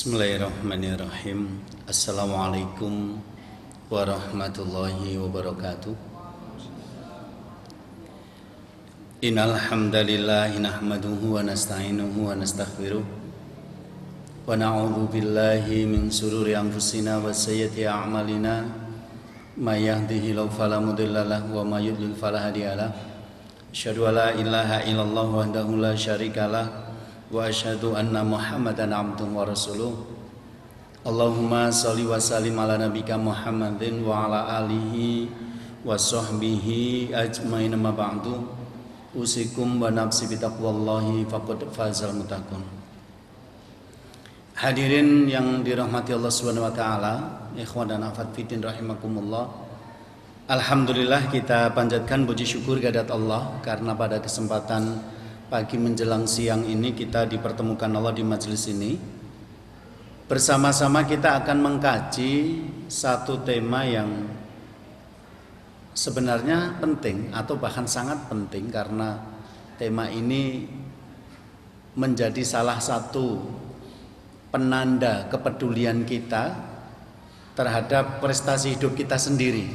Bismillahirrahmanirrahim. Assalamualaikum warahmatullahi wabarakatuh. Innal hamdalillah nahmaduhu wa nasta'inuhu wa nastaghfiruh wa na'udzu billahi min shururi anfusina wa sayyiati a'malina may yahdihillahu fala mudilla lahu wa may yudlil fala hadiyalah. Asyhadu an la ilaha illallah wahdahu la syarikalah wa asyhadu anna Muhammadan abduhu wa rasuluh. Allahumma shalli wa sallim ala nabiyyika Muhammadin wa ala alihi wa sahbihi ajmain, ma ba'du. Usikum wa nafsi bitaqwallahi faqad fazal muttaqun. Hadirin yang dirahmati Allah Subhanahu wa taala, ikhwan dan akhwat fillah rahimakumullah. Alhamdulillah, kita panjatkan puji syukur kehadirat Allah karena pada kesempatan pagi menjelang siang ini kita dipertemukan Allah di majelis ini. Bersama-sama kita akan mengkaji satu tema yang sebenarnya penting atau bahkan sangat penting, karena tema ini menjadi salah satu penanda kepedulian kita terhadap prestasi hidup kita sendiri.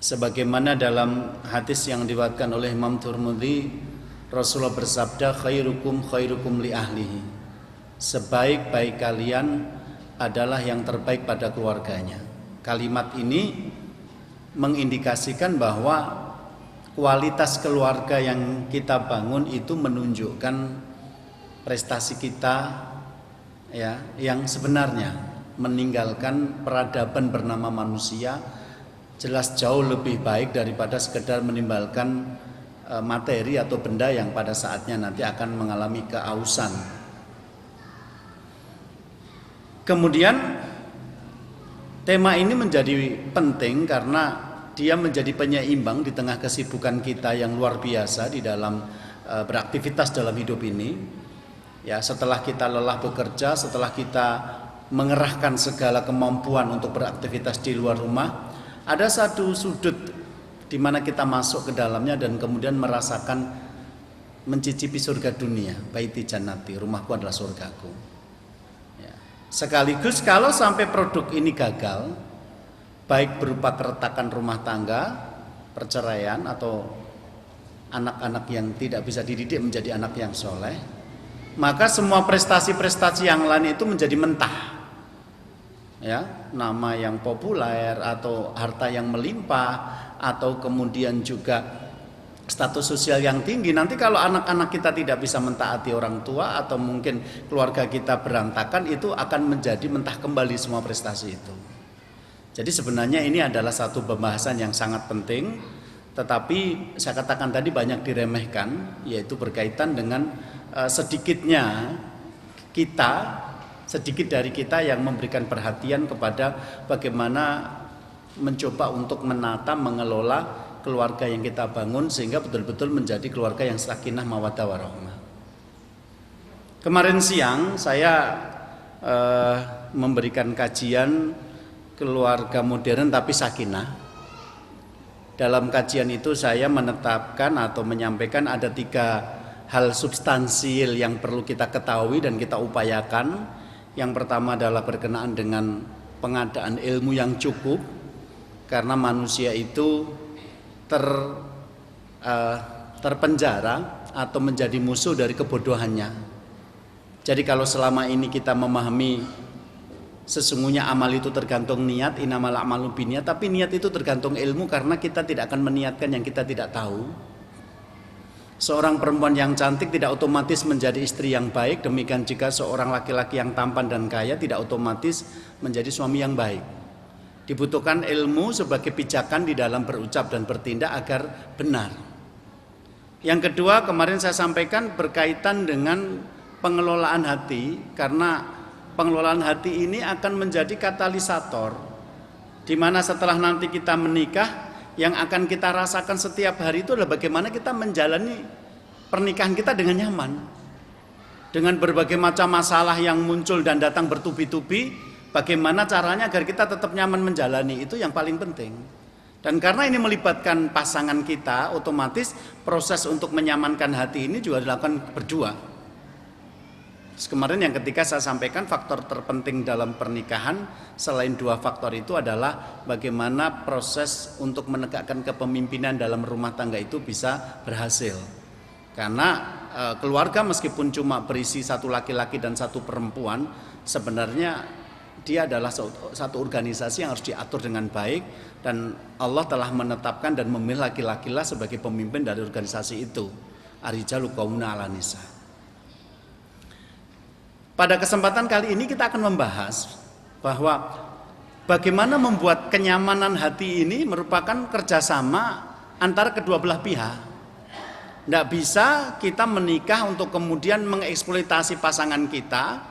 Sebagaimana dalam hadis yang diriwayatkan oleh Imam Tirmidzi, Rasulullah bersabda, khairukum khairukum li ahlihi. Sebaik-baik kalian adalah yang terbaik pada keluarganya. Kalimat ini mengindikasikan bahwa kualitas keluarga yang kita bangun itu menunjukkan prestasi kita, ya, yang sebenarnya meninggalkan peradaban bernama manusia jelas jauh lebih baik daripada sekedar menimbalkan materi atau benda yang pada saatnya nanti akan mengalami keausan. Kemudian tema ini menjadi penting karena dia menjadi penyeimbang di tengah kesibukan kita yang luar biasa di dalam beraktivitas dalam hidup ini. Ya, setelah kita lelah bekerja, setelah kita mengerahkan segala kemampuan untuk beraktivitas di luar rumah, ada satu sudut di mana kita masuk ke dalamnya dan kemudian merasakan mencicipi surga dunia. Baiti jannati, rumahku adalah surgaku. Ya. Sekaligus kalau sampai produk ini gagal, baik berupa keretakan rumah tangga, perceraian, atau anak-anak yang tidak bisa dididik menjadi anak yang soleh, maka semua prestasi-prestasi yang lain itu menjadi mentah. Ya, nama yang populer atau harta yang melimpah atau kemudian juga status sosial yang tinggi, nanti kalau anak-anak kita tidak bisa mentaati orang tua atau mungkin keluarga kita berantakan, itu akan menjadi mentah kembali semua prestasi itu. Jadi sebenarnya ini adalah satu pembahasan yang sangat penting, tetapi saya katakan tadi banyak diremehkan, yaitu berkaitan dengan sedikitnya kita, sedikit dari kita yang memberikan perhatian kepada bagaimana mencoba untuk menata, mengelola keluarga yang kita bangun sehingga betul-betul menjadi keluarga yang sakinah mawaddah warahmah. Kemarin siang saya memberikan kajian keluarga modern tapi sakinah. Dalam kajian itu saya menetapkan atau menyampaikan ada 3 hal substansial yang perlu kita ketahui dan kita upayakan. Yang pertama adalah berkenaan dengan pengadaan ilmu yang cukup, karena manusia itu terpenjara atau menjadi musuh dari kebodohannya. Jadi kalau selama ini kita memahami sesungguhnya amal itu tergantung niat, innamal a'malu binniyat, tapi niat itu tergantung ilmu karena kita tidak akan meniatkan yang kita tidak tahu. Seorang perempuan yang cantik tidak otomatis menjadi istri yang baik, demikian juga seorang laki-laki yang tampan dan kaya tidak otomatis menjadi suami yang baik. Dibutuhkan ilmu sebagai pijakan di dalam berucap dan bertindak agar benar. Yang kedua, kemarin saya sampaikan berkaitan dengan pengelolaan hati, karena pengelolaan hati ini akan menjadi katalisator di mana setelah nanti kita menikah, yang akan kita rasakan setiap hari itu adalah bagaimana kita menjalani pernikahan kita dengan nyaman. Dengan berbagai macam masalah yang muncul dan datang bertubi-tubi, bagaimana caranya agar kita tetap nyaman menjalani, itu yang paling penting. Dan karena ini melibatkan pasangan kita, otomatis proses untuk menyamankan hati ini juga dilakukan berdua. Kemarin yang ketika saya sampaikan faktor terpenting dalam pernikahan selain dua faktor itu adalah bagaimana proses untuk menegakkan kepemimpinan dalam rumah tangga itu bisa berhasil. Karena keluarga meskipun cuma berisi satu laki-laki dan satu perempuan, sebenarnya dia adalah satu organisasi yang harus diatur dengan baik, dan Allah telah menetapkan dan memilih laki-laki lah sebagai pemimpin dari organisasi itu. Ar-rijalu qawwamuna 'alan nisa. Pada kesempatan kali ini kita akan membahas bahwa bagaimana membuat kenyamanan hati ini merupakan kerjasama antara kedua belah pihak. Tidak bisa kita menikah untuk kemudian mengeksploitasi pasangan kita,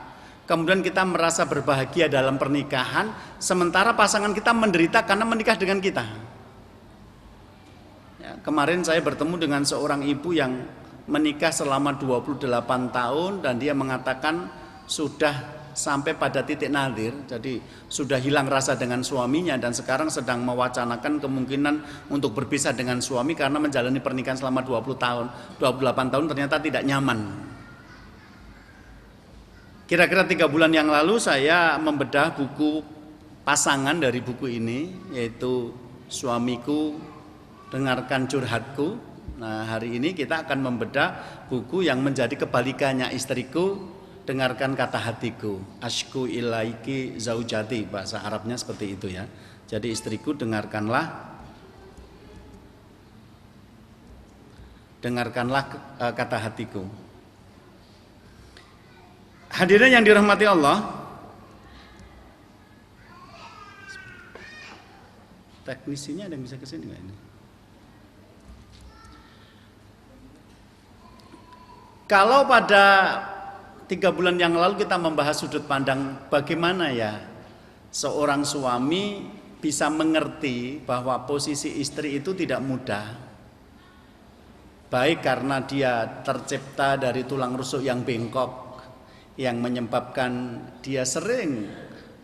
kemudian kita merasa berbahagia dalam pernikahan, sementara pasangan kita menderita karena menikah dengan kita. Ya, kemarin saya bertemu dengan seorang ibu yang menikah selama 28 tahun dan dia mengatakan sudah sampai pada titik nadir, jadi sudah hilang rasa dengan suaminya dan sekarang sedang mewacanakan kemungkinan untuk berpisah dengan suami karena menjalani pernikahan selama 20 tahun, 28 tahun ternyata tidak nyaman. Kira-kira 3 bulan yang lalu saya membedah buku pasangan dari buku ini, yaitu Suamiku Dengarkan Curhatku. Nah, hari ini kita akan membedah buku yang menjadi kebalikannya, Istriku Dengarkan Kata Hatiku. Ashku ilaiki zaujati, bahasa Arabnya seperti itu ya. Jadi istriku dengarkanlah kata hatiku. Hadirin yang dirahmati Allah, teknisinya ada yang bisa kesini nggak ini? Kalau pada 3 bulan yang lalu kita membahas sudut pandang bagaimana ya seorang suami bisa mengerti bahwa posisi istri itu tidak mudah, baik karena dia tercipta dari tulang rusuk yang bengkok yang menyebabkan dia sering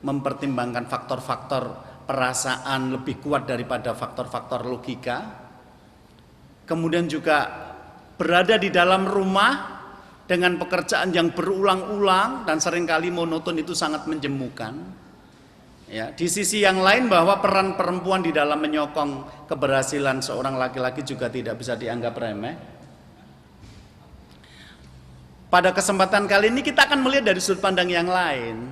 mempertimbangkan faktor-faktor perasaan lebih kuat daripada faktor-faktor logika. Kemudian juga berada di dalam rumah dengan pekerjaan yang berulang-ulang dan seringkali monoton, itu sangat menjemukan. Ya, di sisi yang lain bahwa peran perempuan di dalam menyokong keberhasilan seorang laki-laki juga tidak bisa dianggap remeh. Pada kesempatan kali ini kita akan melihat dari sudut pandang yang lain.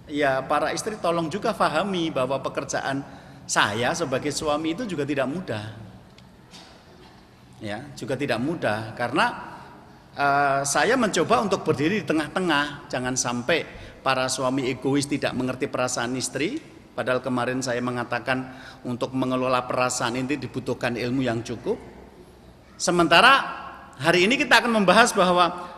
Ya, para istri tolong juga pahami bahwa pekerjaan saya sebagai suami itu juga tidak mudah. Ya, juga tidak mudah karena saya mencoba untuk berdiri di tengah-tengah. Jangan sampai para suami egois tidak mengerti perasaan istri. Padahal kemarin saya mengatakan untuk mengelola perasaan ini dibutuhkan ilmu yang cukup. Sementara hari ini kita akan membahas bahwa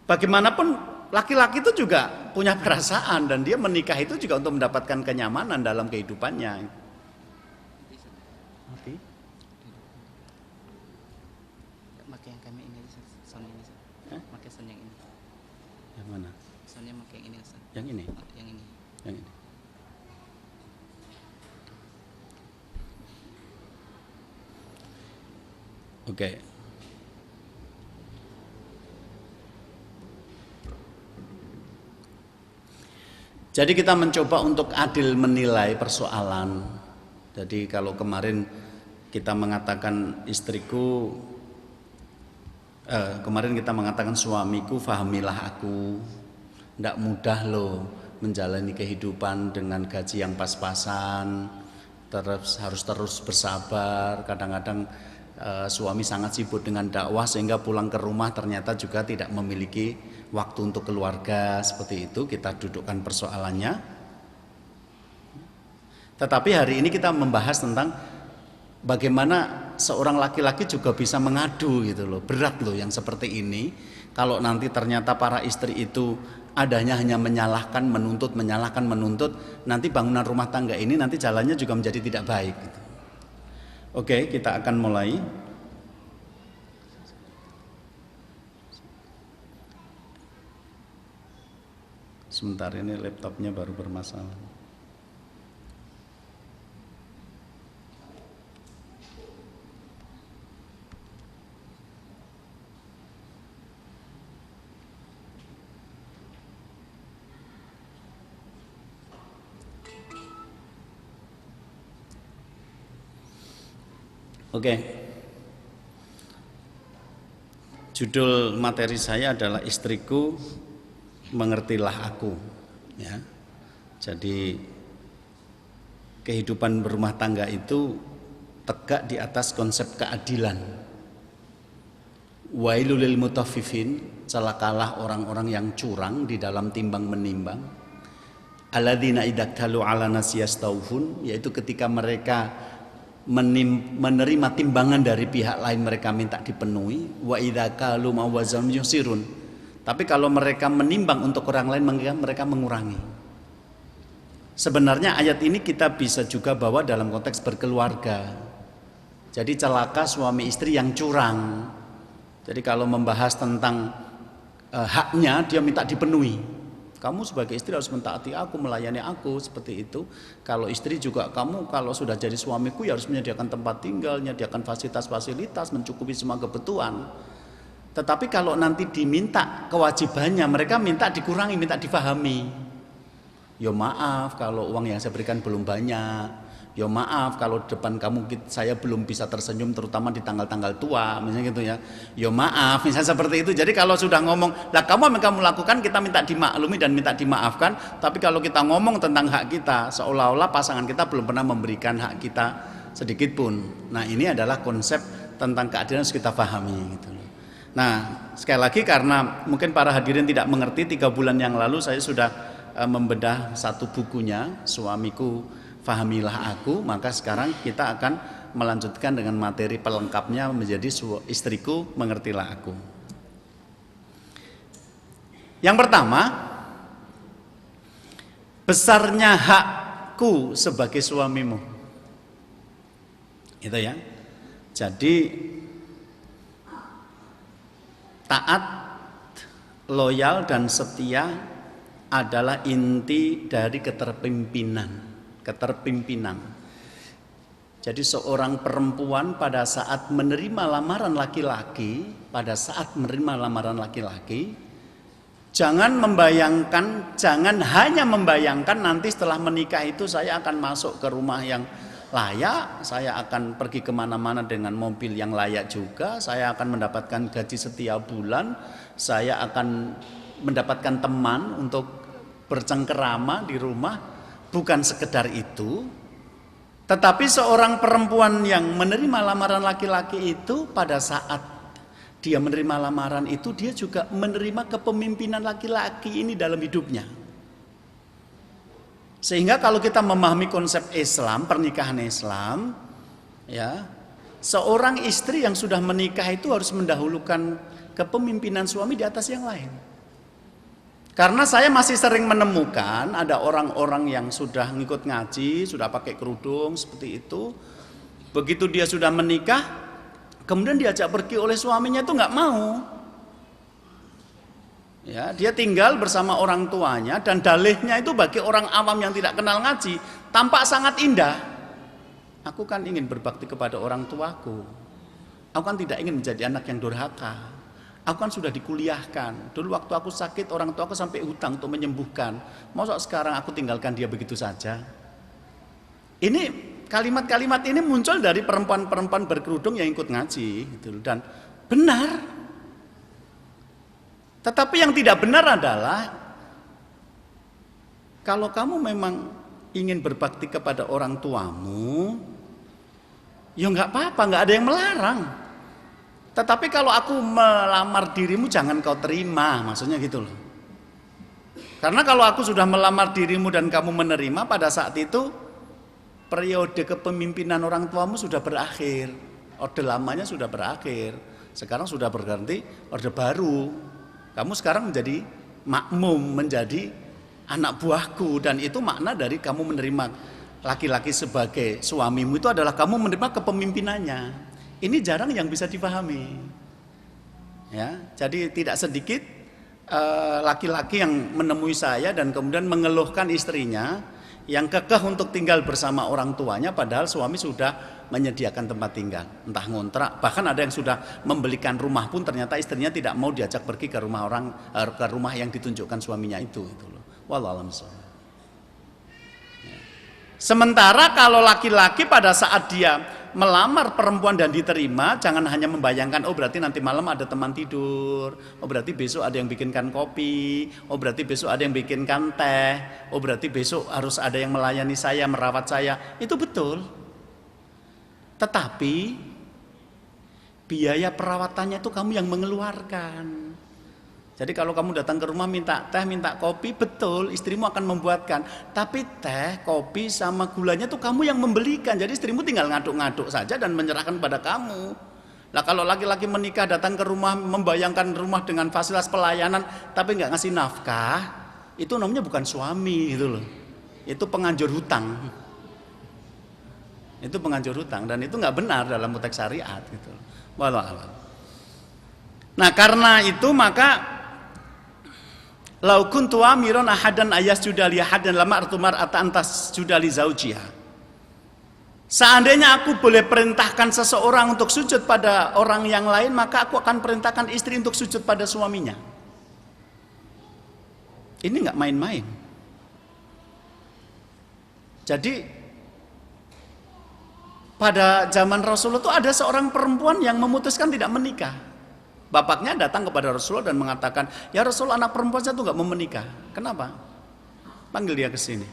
bagaimanapun laki-laki itu juga punya perasaan dan dia menikah itu juga untuk mendapatkan kenyamanan dalam kehidupannya. Yang mana? Soalnya pakai yang ini, Ustaz. Yang ini? Yang ini. Yang ini. Oke. Jadi kita mencoba untuk adil menilai persoalan. Jadi kalau kemarin kita mengatakan istriku, kemarin kita mengatakan suamiku, fahamilah aku. Tidak mudah loh menjalani kehidupan dengan gaji yang pas-pasan, harus terus bersabar. Kadang-kadang suami sangat sibuk dengan dakwah sehingga pulang ke rumah ternyata juga tidak memiliki waktu untuk keluarga, seperti itu kita dudukkan persoalannya. Tetapi hari ini kita membahas tentang bagaimana seorang laki-laki juga bisa mengadu gitu loh. Berat loh yang seperti ini. Kalau nanti ternyata para istri itu adanya hanya menyalahkan, menuntut, nanti bangunan rumah tangga ini nanti jalannya juga menjadi tidak baik gitu. Oke, kita akan mulai. Sebentar, ini laptopnya baru bermasalah. Oke. Judul materi saya adalah Istriku Mengertilah Aku, ya. Jadi kehidupan berumah tangga itu tegak di atas konsep keadilan. Wailul lil mutaffifin, celakalah orang-orang yang curang di dalam timbang menimbang. Alladzina idaktalu ala nasi yastawfun, yaitu ketika mereka menerima timbangan dari pihak lain mereka minta dipenuhi. Wa idza qalu ma wazan yusirun, tapi kalau mereka menimbang untuk orang lain mereka mengurangi. Sebenarnya ayat ini kita bisa juga bawa dalam konteks berkeluarga. Jadi celaka suami istri yang curang. Jadi kalau membahas tentang haknya, dia minta dipenuhi. Kamu sebagai istri harus mentaati aku, melayani aku, seperti itu. Kalau istri juga, kamu kalau sudah jadi suamiku ya harus menyediakan tempat tinggal, menyediakan fasilitas-fasilitas, mencukupi semua kebutuhan. Tetapi kalau nanti diminta kewajibannya, mereka minta dikurangi, minta difahami. Ya maaf kalau uang yang saya berikan belum banyak. Ya maaf kalau depan kamu saya belum bisa tersenyum, terutama di tanggal-tanggal tua, misalnya gitu ya. Ya maaf, misalnya seperti itu. Jadi kalau sudah ngomong, lah kamu lakukan, kita minta dimaklumi dan minta dimaafkan. Tapi kalau kita ngomong tentang hak kita, seolah-olah pasangan kita belum pernah memberikan hak kita sedikit pun. Nah, ini adalah konsep tentang keadilan harus kita pahami gitu. Nah, sekali lagi karena mungkin para hadirin tidak mengerti, 3 bulan yang lalu saya sudah membedah satu bukunya, Suamiku Fahamilah Aku, maka sekarang kita akan melanjutkan dengan materi pelengkapnya menjadi Istriku Mengertilah Aku. Yang pertama, besarnya hakku sebagai suamimu. Itu ya. Jadi taat, loyal dan setia adalah inti dari keterpimpinan. Jadi seorang perempuan pada saat menerima lamaran laki-laki, jangan hanya membayangkan nanti setelah menikah itu saya akan masuk ke rumah yang layak, saya akan pergi kemana-mana dengan mobil yang layak juga, saya akan mendapatkan gaji setiap bulan, saya akan mendapatkan teman untuk bercengkerama di rumah. Bukan sekedar itu, tetapi seorang perempuan yang menerima lamaran laki-laki itu, pada saat dia menerima lamaran itu, dia juga menerima kepemimpinan laki-laki ini dalam hidupnya. Sehingga kalau kita memahami konsep Islam, pernikahan Islam, ya, seorang istri yang sudah menikah itu harus mendahulukan kepemimpinan suami di atas yang lain. Karena saya masih sering menemukan ada orang-orang yang sudah ngikut ngaji, sudah pakai kerudung seperti itu. Begitu dia sudah menikah, kemudian diajak pergi oleh suaminya itu nggak mau. Ya, dia tinggal bersama orang tuanya dan dalihnya itu bagi orang awam yang tidak kenal ngaji tampak sangat indah. Aku kan ingin berbakti kepada orang tuaku. Aku kan tidak ingin menjadi anak yang durhaka. Aku kan sudah dikuliahkan. Dulu waktu aku sakit, orang tua aku sampai hutang untuk menyembuhkan. Masa sekarang aku tinggalkan dia begitu saja? Ini kalimat-kalimat ini muncul dari perempuan-perempuan berkerudung yang ikut ngaji, gitu. Dan benar. Tetapi yang tidak benar adalah kalau kamu memang ingin berbakti kepada orang tuamu, Ya nggak apa-apa, nggak ada yang melarang. Tetapi kalau aku melamar dirimu jangan kau terima, maksudnya gitu loh. Karena kalau aku sudah melamar dirimu dan kamu menerima, pada saat itu periode kepemimpinan orang tuamu sudah berakhir. Orde lamanya sudah berakhir. Sekarang sudah berganti orde baru. Kamu sekarang menjadi makmum, menjadi anak buahku, dan itu makna dari kamu menerima laki-laki sebagai suamimu itu adalah kamu menerima kepemimpinannya. Ini jarang yang bisa dipahami. Ya, jadi tidak sedikit laki-laki yang menemui saya dan kemudian mengeluhkan istrinya yang kekeh untuk tinggal bersama orang tuanya padahal suami sudah menyediakan tempat tinggal, entah ngontrak, bahkan ada yang sudah membelikan rumah pun ternyata istrinya tidak mau diajak pergi ke rumah orang, ke rumah yang ditunjukkan suaminya itu loh. Wallahu a'lam. Sementara kalau laki-laki pada saat dia melamar perempuan dan diterima, jangan hanya membayangkan, oh berarti nanti malam ada teman tidur, oh berarti besok ada yang bikinkan kopi, oh berarti besok ada yang bikinkan teh, oh berarti besok harus ada yang melayani saya, merawat saya. Itu betul. Tetapi biaya perawatannya itu kamu yang mengeluarkan. Jadi kalau kamu datang ke rumah minta teh, minta kopi, betul istrimu akan membuatkan. Tapi teh, kopi sama gulanya tuh kamu yang membelikan. Jadi istrimu tinggal ngaduk-ngaduk saja dan menyerahkan pada kamu. Lah kalau laki-laki menikah datang ke rumah membayangkan rumah dengan fasilitas pelayanan tapi nggak ngasih nafkah, itu namanya bukan suami gitu loh. Itu penganjur hutang. Itu penganjur hutang dan itu nggak benar dalam konteks syariat gitu. Wallahu a'lam. Nah karena itu maka lau kuntu amiron ahadan ayasjuda li ahadan lama artumar atas judali zaujiha. Seandainya aku boleh perintahkan seseorang untuk sujud pada orang yang lain, maka aku akan perintahkan istri untuk sujud pada suaminya. Ini nggak main-main. Jadi pada zaman Rasulullah itu ada seorang perempuan yang memutuskan tidak menikah. Bapaknya datang kepada Rasulullah dan mengatakan, ya Rasul, anak perempuan saya itu nggak mau menikah. Kenapa? Panggil dia ke sini.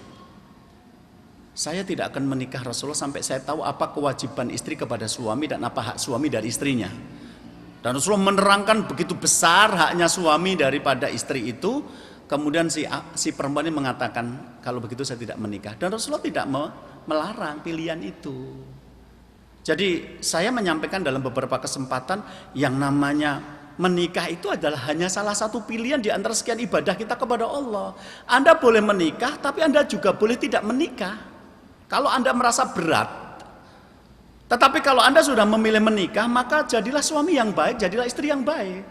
Saya tidak akan menikah Rasulullah sampai saya tahu apa kewajiban istri kepada suami dan apa hak suami dari istrinya. Dan Rasulullah menerangkan begitu besar haknya suami daripada istri itu. Kemudian si perempuan ini mengatakan, kalau begitu saya tidak menikah. Dan Rasulullah tidak melarang pilihan itu. Jadi saya menyampaikan dalam beberapa kesempatan yang namanya menikah itu adalah hanya salah satu pilihan di antara sekian ibadah kita kepada Allah. Anda boleh menikah tapi Anda juga boleh tidak menikah kalau Anda merasa berat. Tetapi kalau Anda sudah memilih menikah, maka jadilah suami yang baik, jadilah istri yang baik.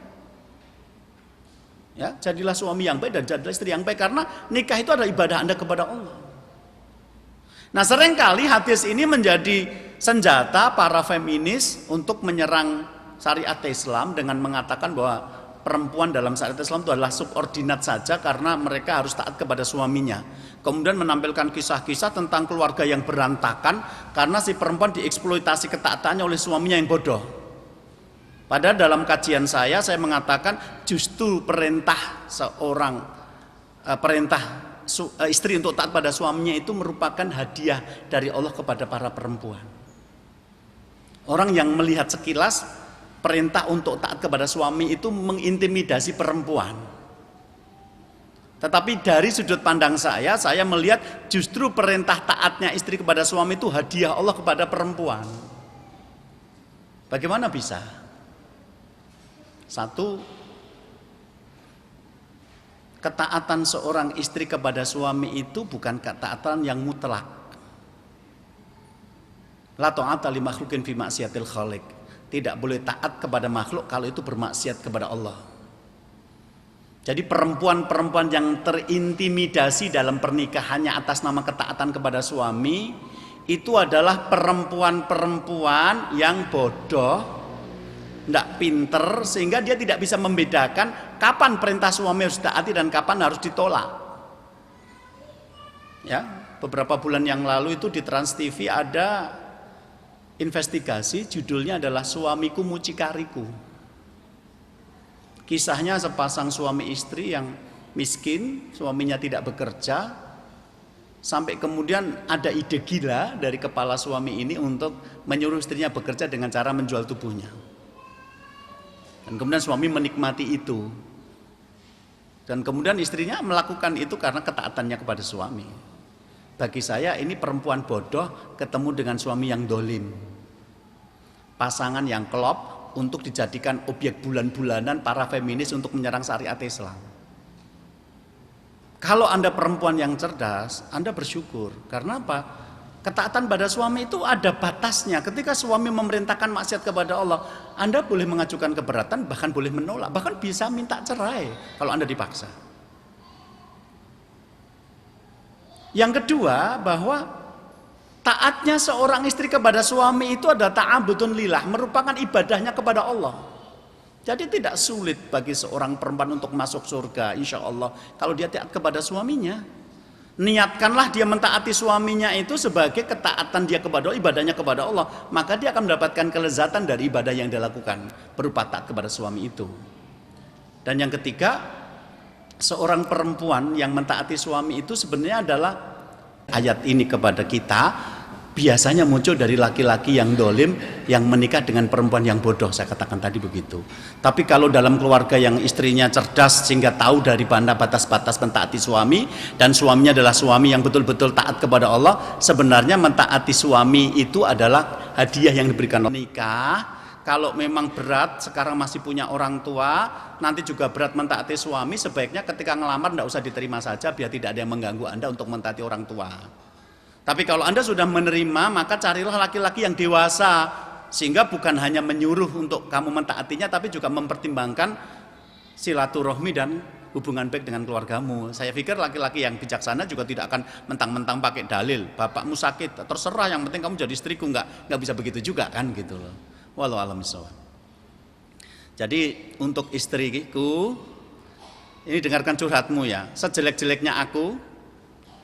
Ya, jadilah suami yang baik dan jadilah istri yang baik karena nikah itu adalah ibadah Anda kepada Allah. Nah, seringkali hadis ini menjadi senjata para feminis untuk menyerang syariat Islam dengan mengatakan bahwa perempuan dalam syariat Islam itu adalah subordinat saja karena mereka harus taat kepada suaminya. Kemudian menampilkan kisah-kisah tentang keluarga yang berantakan karena si perempuan dieksploitasi ketaatannya oleh suaminya yang bodoh. Padahal dalam kajian saya mengatakan justru perintah istri untuk taat pada suaminya itu merupakan hadiah dari Allah kepada para perempuan. Orang yang melihat sekilas perintah untuk taat kepada suami itu mengintimidasi perempuan. Tetapi dari sudut pandang saya melihat justru perintah taatnya istri kepada suami itu hadiah Allah kepada perempuan. Bagaimana bisa? Satu, ketaatan seorang istri kepada suami itu bukan ketaatan yang mutlak. La ta'ata li makhluqin fi maksiatil khaliq. Tidak boleh taat kepada makhluk kalau itu bermaksiat kepada Allah. Jadi perempuan-perempuan yang terintimidasi dalam pernikahannya atas nama ketaatan kepada suami itu adalah perempuan-perempuan yang bodoh, tidak pinter, sehingga dia tidak bisa membedakan kapan perintah suami harus ditaati dan kapan harus ditolak. Ya, beberapa bulan yang lalu itu di Trans TV ada investigasi, judulnya adalah Suamiku Mucikariku. Kisahnya sepasang suami istri yang miskin, suaminya tidak bekerja, Sampai kemudian ada ide gila dari kepala suami ini untuk menyuruh istrinya bekerja dengan cara menjual tubuhnya. Dan kemudian suami menikmati itu. Dan kemudian istrinya melakukan itu karena ketaatannya kepada suami. Bagi saya ini perempuan bodoh ketemu dengan suami yang dolim. Pasangan yang klop untuk dijadikan objek bulan-bulanan para feminis untuk menyerang syariat Islam. Kalau Anda perempuan yang cerdas, Anda bersyukur. Karena apa? Ketaatan pada suami itu ada batasnya. Ketika suami memerintahkan maksiat kepada Allah, Anda boleh mengajukan keberatan, bahkan boleh menolak, bahkan bisa minta cerai kalau Anda dipaksa. Yang kedua, bahwa taatnya seorang istri kepada suami itu adalah ta'abudun lillah, merupakan ibadahnya kepada Allah. Jadi tidak sulit bagi seorang perempuan untuk masuk surga, insya Allah, kalau dia taat kepada suaminya. Niatkanlah dia mentaati suaminya itu sebagai ketaatan dia kepada Allah, ibadahnya kepada Allah, maka dia akan mendapatkan kelezatan dari ibadah yang dia lakukan berupa taat kepada suami itu. Dan yang ketiga, seorang perempuan yang mentaati suami itu sebenarnya adalah, ayat ini kepada kita biasanya muncul dari laki-laki yang dolim yang menikah dengan perempuan yang bodoh, saya katakan tadi begitu. Tapi kalau dalam keluarga yang istrinya cerdas sehingga tahu dari mana batas-batas mentaati suami, dan suaminya adalah suami yang betul-betul taat kepada Allah, sebenarnya mentaati suami itu adalah hadiah yang diberikan Allah. Nikah kalau memang berat, sekarang masih punya orang tua, nanti juga berat mentaati suami, sebaiknya ketika ngelamar tidak usah diterima saja, biar tidak ada yang mengganggu Anda untuk mentaati orang tua. Tapi kalau Anda sudah menerima, maka carilah laki-laki yang dewasa, sehingga bukan hanya menyuruh untuk kamu mentaatinya, tapi juga mempertimbangkan silaturahmi dan hubungan baik dengan keluargamu. Saya pikir laki-laki yang bijaksana juga tidak akan mentang-mentang pakai dalil, bapakmu sakit, terserah, yang penting kamu jadi istriku, nggak bisa begitu juga kan, gitu loh. Wallahu a'lam bishawab. Jadi untuk istriku, ini dengarkan curhatmu ya, sejelek-jeleknya aku,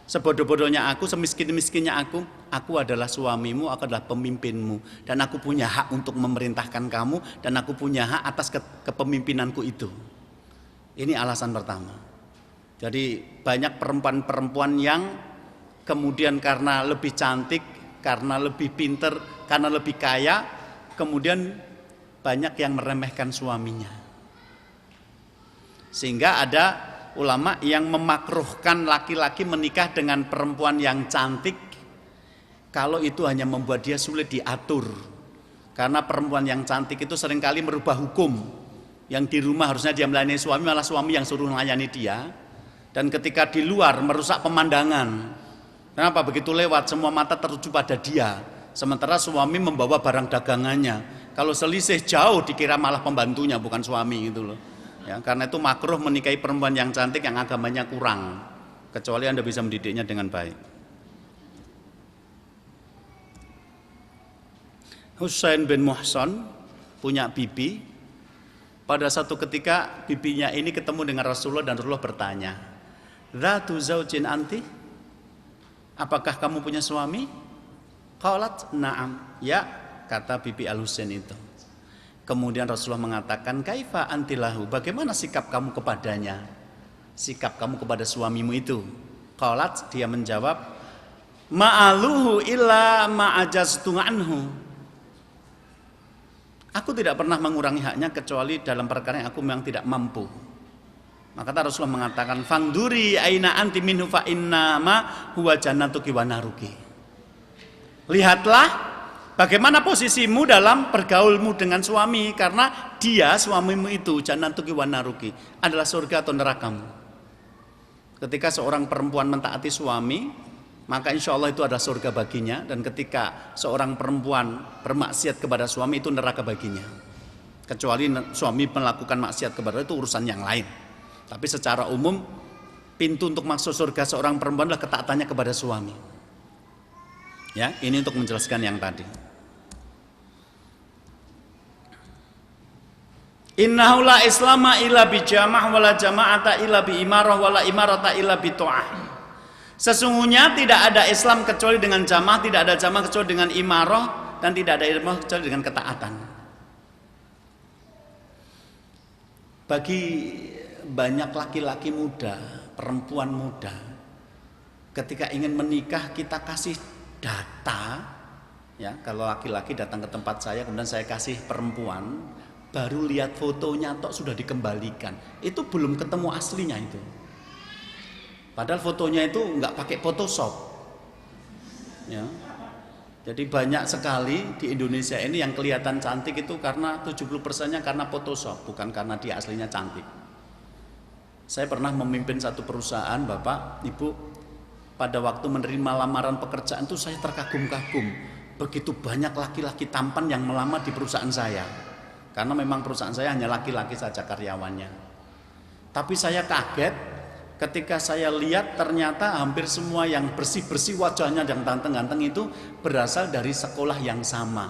sebodoh-bodohnya aku, semiskin-miskinnya aku adalah suamimu, aku adalah pemimpinmu, dan aku punya hak untuk memerintahkan kamu, dan aku punya hak atas kepemimpinanku itu. Ini alasan pertama. Jadi banyak perempuan-perempuan yang kemudian karena lebih cantik, karena lebih pinter, karena lebih kaya, kemudian banyak yang meremehkan suaminya. Sehingga ada ulama yang memakruhkan laki-laki menikah dengan perempuan yang cantik kalau itu hanya membuat dia sulit diatur. Karena perempuan yang cantik itu seringkali merubah hukum. Yang di rumah harusnya dia melayani suami, malah suami yang suruh melayani dia. Dan ketika di luar merusak pemandangan. Kenapa? Begitu lewat semua mata tertuju pada dia. Sementara suami membawa barang dagangannya. Kalau selisih jauh dikira malah pembantunya, bukan suami gitu loh. Ya, karena itu makruh menikahi perempuan yang cantik yang agamanya kurang, kecuali Anda bisa mendidiknya dengan baik. Husain bin Muhsan punya bibi. Pada satu ketika bibinya ini ketemu dengan Rasulullah, dan Rasulullah bertanya, "Dzatu zaujin anti?" Apakah kamu punya suami? Qalat, "Na'am." Ya, kata bibi Al-Husain itu. Kemudian Rasulullah mengatakan, "Kaifa antilahu?" Bagaimana sikap kamu kepadanya? Sikap kamu kepada suamimu itu? Qalat, dia menjawab, "Ma'aluhu illa ma'ajaztu anhu." Aku tidak pernah mengurangi haknya kecuali dalam perkara yang aku memang tidak mampu. Maka Rasulullah mengatakan, "Fangduri aina anti minhu fa inna ma huwa jannatuki wa naruki." Lihatlah bagaimana posisimu dalam bergaulmu dengan suami, karena dia, suamimu itu, jannatuki wa naruki, adalah surga atau nerakamu. Ketika seorang perempuan mentaati suami, maka insya Allah itu adalah surga baginya. Dan ketika seorang perempuan bermaksiat kepada suami, itu neraka baginya. Kecuali suami melakukan maksiat kepada itu urusan yang lain. Tapi secara umum, pintu untuk masuk surga seorang perempuan adalah ketaatannya kepada suami. Ya, ini untuk menjelaskan yang tadi. Innahu la islama illa bi jama'ah wala jama'ata illa bi imarah wala imarata illa bi ta'ah. Sesungguhnya tidak ada Islam kecuali dengan jamaah, tidak ada jamaah kecuali dengan imarah, dan tidak ada imarah kecuali dengan ketaatan. Bagi banyak laki-laki muda, perempuan muda, ketika ingin menikah kita kasih data, ya kalau laki-laki datang ke tempat saya kemudian saya kasih perempuan, baru lihat fotonya tok sudah dikembalikan, itu belum ketemu aslinya itu. Padahal fotonya itu nggak pakai Photoshop, ya. Jadi banyak sekali di Indonesia ini yang kelihatan cantik itu karena 70%-nya karena Photoshop, bukan karena dia aslinya cantik. Saya pernah memimpin satu perusahaan, Bapak, Ibu, pada waktu menerima lamaran pekerjaan itu saya terkagum-kagum. Begitu banyak laki-laki tampan yang melamar di perusahaan saya. Karena memang perusahaan saya hanya laki-laki saja karyawannya. Tapi saya kaget ketika saya lihat ternyata hampir semua yang bersih-bersih wajahnya dan ganteng-ganteng itu berasal dari sekolah yang sama,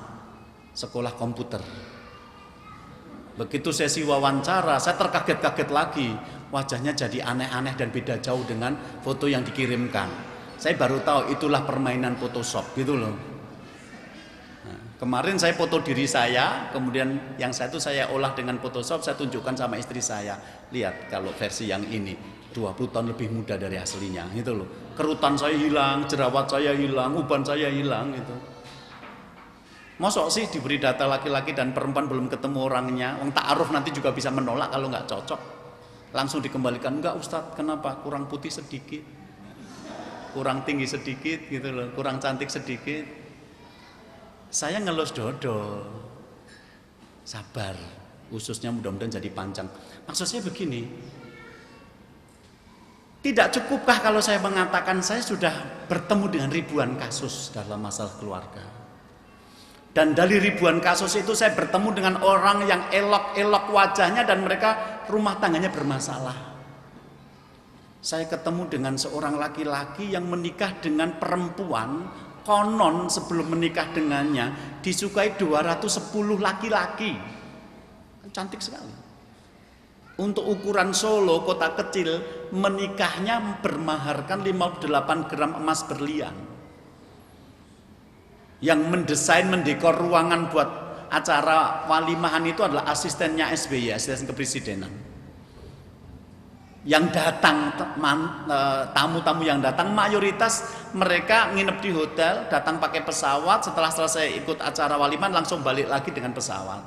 sekolah komputer. Begitu sesi wawancara, saya terkaget-kaget lagi, wajahnya jadi aneh-aneh dan beda jauh dengan foto yang dikirimkan. Saya baru tahu itulah permainan Photoshop gitu loh. Nah, kemarin saya foto diri saya, kemudian yang satu saya olah dengan Photoshop, saya tunjukkan sama istri saya, lihat kalau versi yang ini 20 tahun lebih muda dari aslinya gitu loh. Kerutan saya hilang, jerawat saya hilang, uban saya hilang gitu. Mosok sih diberi data laki-laki dan perempuan belum ketemu orangnya, wong ta'aruf nanti juga bisa menolak kalau nggak cocok. Langsung dikembalikan, enggak Ustadz, kenapa? Kurang putih sedikit, kurang tinggi sedikit gitu loh, kurang cantik sedikit. Saya ngelus dodol, sabar, ususnya mudah-mudahan jadi panjang. Maksud saya begini, tidak cukupkah kalau saya mengatakan saya sudah bertemu dengan ribuan kasus dalam masalah keluarga? Dan dari ribuan kasus itu saya bertemu dengan orang yang elok-elok wajahnya dan mereka rumah tangganya bermasalah. Saya ketemu dengan seorang laki-laki yang menikah dengan perempuan, konon sebelum menikah dengannya disukai 210 laki-laki. Cantik sekali. Untuk ukuran Solo, kota kecil, menikahnya bermaharkan 58 gram emas berlian. Yang mendesain, mendekor ruangan buat acara walimahan itu adalah asistennya SBY, asisten kepresidenan. Yang datang, tamu-tamu yang datang, mayoritas mereka nginep di hotel, datang pakai pesawat, setelah selesai ikut acara walimahan langsung balik lagi dengan pesawat.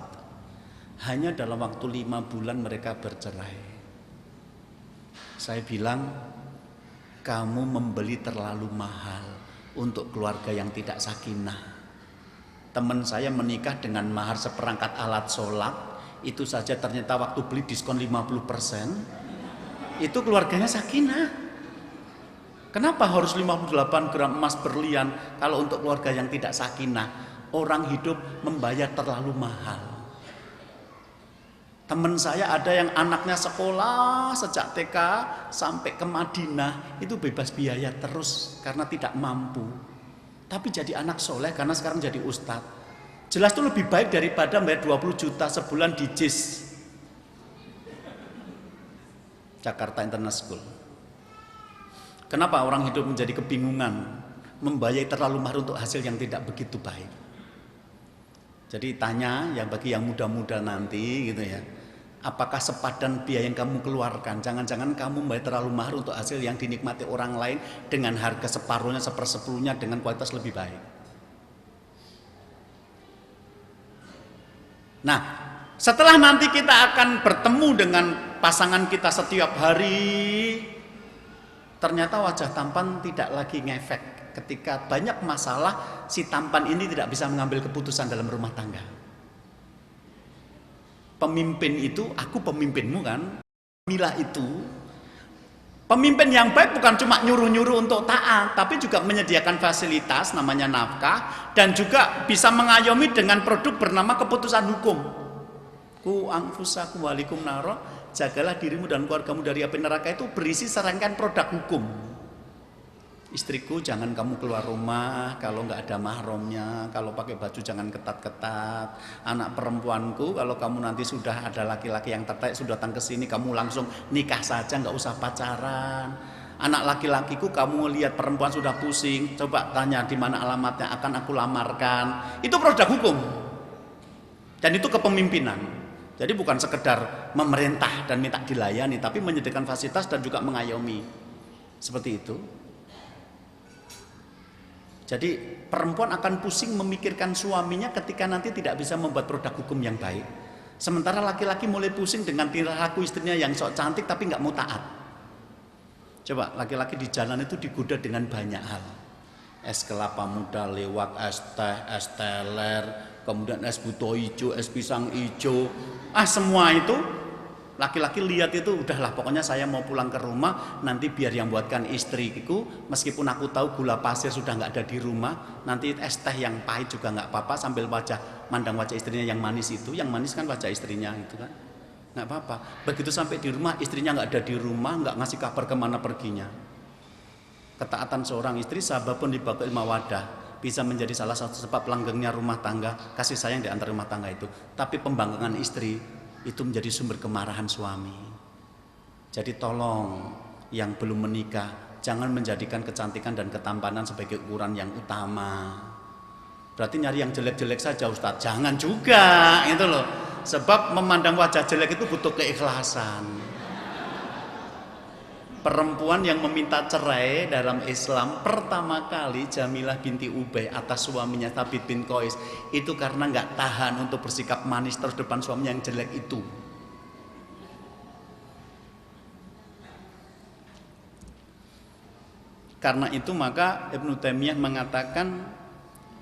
Hanya dalam waktu 5 bulan mereka bercerai. Saya bilang, kamu membeli terlalu mahal untuk keluarga yang tidak sakinah. Teman saya menikah dengan mahar seperangkat alat sholat, itu saja ternyata waktu beli diskon 50%, itu keluarganya sakinah. Kenapa harus 58 gram emas berlian kalau untuk keluarga yang tidak sakinah? Orang hidup membayar terlalu mahal. Teman saya ada yang anaknya sekolah sejak TK sampai ke Madinah itu bebas biaya terus karena tidak mampu. Tapi jadi anak soleh karena sekarang jadi ustadz. Jelas itu lebih baik daripada bayar 20 juta sebulan di JIS, Jakarta International School. Kenapa orang hidup menjadi kebingungan membayar terlalu mahal untuk hasil yang tidak begitu baik? Jadi tanya yang bagi yang muda-muda nanti gitu ya, apakah sepadan biaya yang kamu keluarkan? Jangan-jangan kamu bayar terlalu mahal untuk hasil yang dinikmati orang lain dengan harga separuhnya, sepersepuluhnya dengan kualitas lebih baik. Nah, setelah nanti kita akan bertemu dengan pasangan kita setiap hari, ternyata wajah tampan tidak lagi ngefek. Ketika banyak masalah, si tampan ini tidak bisa mengambil keputusan dalam rumah tangga. Pemimpin itu, aku pemimpinmu kan. Milah itu, pemimpin yang baik bukan cuma nyuruh-nyuruh untuk taat, tapi juga menyediakan fasilitas namanya nafkah, dan juga bisa mengayomi dengan produk bernama keputusan hukum. Ku anfusakum walikum naro, jagalah dirimu dan keluargamu dari api neraka, itu berisi serangkaian produk hukum. Istriku jangan kamu keluar rumah kalau nggak ada mahramnya, kalau pakai baju jangan ketat-ketat. Anak perempuanku kalau kamu nanti sudah ada laki-laki yang tertarik sudah datang ke sini, kamu langsung nikah saja, nggak usah pacaran. Anak laki-lakiku kamu lihat perempuan sudah pusing, coba tanya di mana alamatnya, akan aku lamarkan. Itu produk hukum dan itu kepemimpinan. Jadi bukan sekedar memerintah dan minta dilayani, tapi menyediakan fasilitas dan juga mengayomi. Seperti itu. Jadi perempuan akan pusing memikirkan suaminya ketika nanti tidak bisa membuat produk hukum yang baik. Sementara laki-laki mulai pusing dengan perilaku istrinya yang sok cantik tapi nggak mau taat. Coba laki-laki di jalan itu digoda dengan banyak hal. Es kelapa muda lewat, es teh, es teler, kemudian es buto hijau, es pisang hijau. Semua itu laki-laki lihat itu udahlah, pokoknya saya mau pulang ke rumah, nanti biar yang buatkan istriku, meskipun aku tahu gula pasir sudah nggak ada di rumah, nanti es teh yang pahit juga nggak apa-apa, sambil mandang wajah istrinya yang manis itu, yang manis kan wajah istrinya itu kan, nggak apa-apa. Begitu sampai di rumah, istrinya nggak ada di rumah, nggak ngasih kabar kemana perginya. Ketaatan seorang istri, sahabat pun dibawa ke mawadah, bisa menjadi salah satu sebab langgengnya rumah tangga, kasih sayang di antara rumah tangga itu. Tapi pembangkangan istri itu menjadi sumber kemarahan suami. Jadi tolong yang belum menikah, jangan menjadikan kecantikan dan ketampanan sebagai ukuran yang utama. Berarti nyari yang jelek-jelek saja Ustadz? Jangan juga, itu loh. Sebab memandang wajah jelek itu butuh keikhlasan. Perempuan yang meminta cerai dalam Islam pertama kali Jamilah binti Ubay atas suaminya Thabit bin Qais itu karena nggak tahan untuk bersikap manis terus depan suaminya yang jelek itu. Karena itu maka Ibnu Taimiyah mengatakan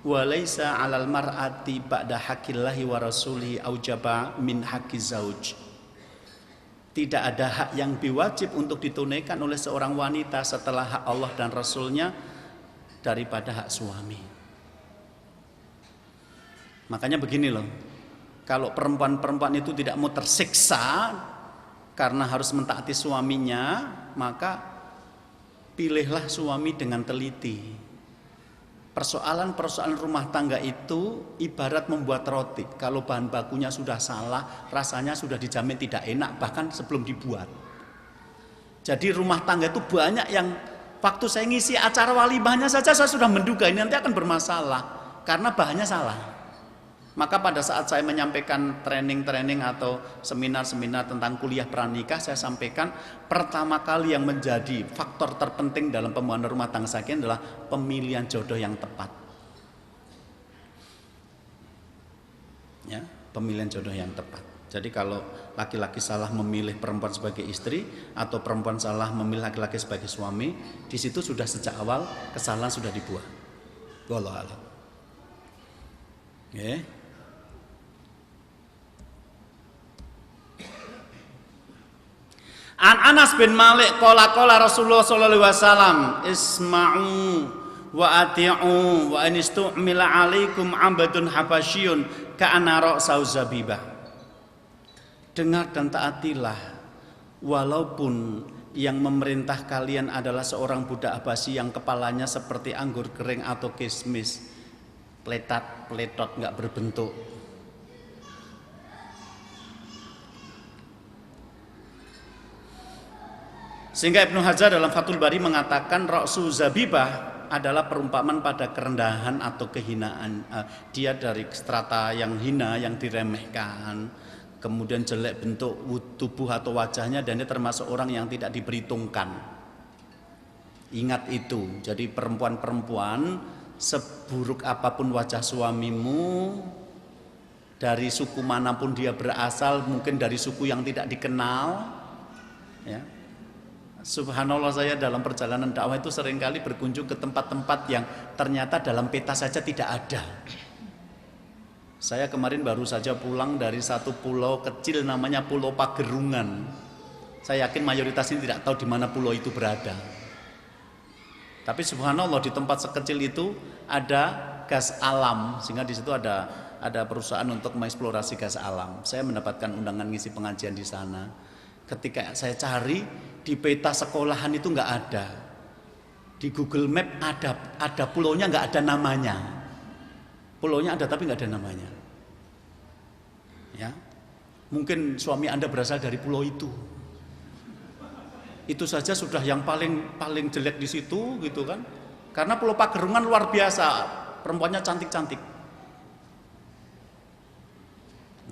walaisa 'alal mar'ati ba'da haqqillahi wa rasulihi aujaba min haqqi zauj. Tidak ada hak yang wajib untuk ditunaikan oleh seorang wanita setelah hak Allah dan Rasulnya daripada hak suami. Makanya begini loh, kalau perempuan-perempuan itu tidak mau tersiksa karena harus mentaati suaminya, maka pilihlah suami dengan teliti. Persoalan-persoalan rumah tangga itu ibarat membuat roti. Kalau bahan bakunya sudah salah, rasanya sudah dijamin tidak enak bahkan sebelum dibuat. Jadi rumah tangga itu banyak yang waktu saya ngisi acara walimahnya saja saya sudah menduga ini nanti akan bermasalah karena bahannya salah. Maka pada saat saya menyampaikan training-training atau seminar-seminar tentang kuliah pranikah, saya sampaikan pertama kali yang menjadi faktor terpenting dalam pembangunan rumah tangga sakin adalah pemilihan jodoh yang tepat. Ya, pemilihan jodoh yang tepat. Jadi kalau laki-laki salah memilih perempuan sebagai istri atau perempuan salah memilih laki-laki sebagai suami, di situ sudah sejak awal kesalahan sudah dibuat. Wallahu a'lam. Okay. An Anas bin Malik qala Rasulullah sallallahu alaihi wasallam isma'u wa ati'u wa in istu'mila 'alaikum 'abdun habasyun ka'anna ra'sau zabibah. Dengar dan taatilah walaupun yang memerintah kalian adalah seorang budak Habasyi yang kepalanya seperti anggur kering atau kismis, pletot enggak berbentuk. Sehingga Ibnu Hajar dalam Fathul Bari mengatakan ra'su zabibah adalah perumpamaan pada kerendahan atau kehinaan. Dia dari strata yang hina, yang diremehkan, kemudian jelek bentuk tubuh atau wajahnya, dan dia termasuk orang yang tidak diperhitungkan. Ingat itu. Jadi perempuan-perempuan, seburuk apapun wajah suamimu, dari suku manapun dia berasal, mungkin dari suku yang tidak dikenal, ya. Subhanallah, saya dalam perjalanan dakwah itu seringkali berkunjung ke tempat-tempat yang ternyata dalam peta saja tidak ada. Saya kemarin baru saja pulang dari satu pulau kecil namanya Pulau Pagerungan. Saya yakin mayoritas ini tidak tahu di mana pulau itu berada. Tapi subhanallah di tempat sekecil itu ada gas alam, sehingga di situ ada perusahaan untuk mengeksplorasi gas alam. Saya mendapatkan undangan ngisi pengajian di sana. Ketika saya cari di peta sekolahan itu nggak ada. Di Google Map ada pulaunya nggak ada namanya. Pulaunya ada tapi nggak ada namanya. Ya, mungkin suami Anda berasal dari pulau itu. Itu saja sudah yang paling jelek di situ, gitu kan? Karena Pulau Pagerungan luar biasa, perempuannya cantik-cantik.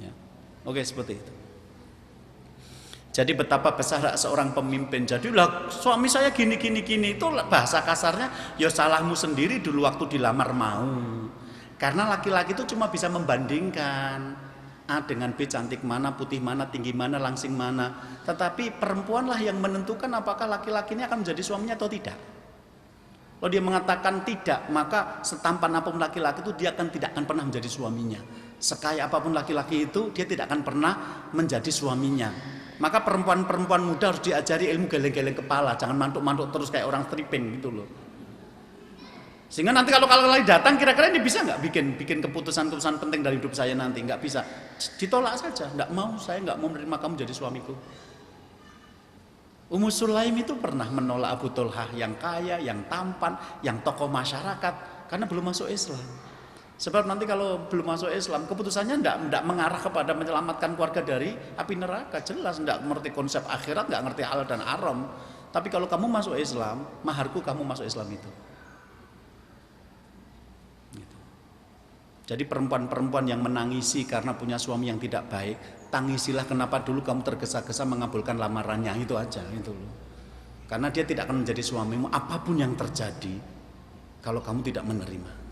Ya. Oke, seperti itu. Jadi betapa besar hak seorang pemimpin. Jadi lah suami saya gini itu bahasa kasarnya ya salahmu sendiri dulu waktu dilamar mau. Karena laki-laki itu cuma bisa membandingkan A dengan B, cantik mana, putih mana, tinggi mana, langsing mana. Tetapi perempuanlah yang menentukan apakah laki-laki ini akan menjadi suaminya atau tidak. Kalau dia mengatakan tidak, maka setampan apapun laki-laki itu dia tidak akan pernah menjadi suaminya. Sekaya apapun laki-laki itu dia tidak akan pernah menjadi suaminya. Maka perempuan-perempuan muda harus diajari ilmu geleng-geleng kepala, jangan mantuk-mantuk terus kayak orang stripping gitu loh. Sehingga nanti kalau lagi datang kira-kira ini bisa nggak bikin keputusan-keputusan penting dari hidup saya nanti? Nggak bisa, ditolak saja. Nggak mau, saya nggak mau menerima kamu jadi suamiku. Ummu Sulaim itu pernah menolak Abu Tholhah yang kaya, yang tampan, yang tokoh masyarakat karena belum masuk Islam. Sebab nanti kalau belum masuk Islam, keputusannya tidak mengarah kepada menyelamatkan keluarga dari api neraka. Jelas tidak mengerti konsep akhirat, nggak ngerti halal dan haram. Tapi kalau kamu masuk Islam, maharku kamu masuk Islam itu. Gitu. Jadi perempuan-perempuan yang menangisi karena punya suami yang tidak baik, tangisilah kenapa dulu kamu tergesa-gesa mengabulkan lamarannya, itu aja itu loh. Karena dia tidak akan menjadi suamimu apapun yang terjadi kalau kamu tidak menerima.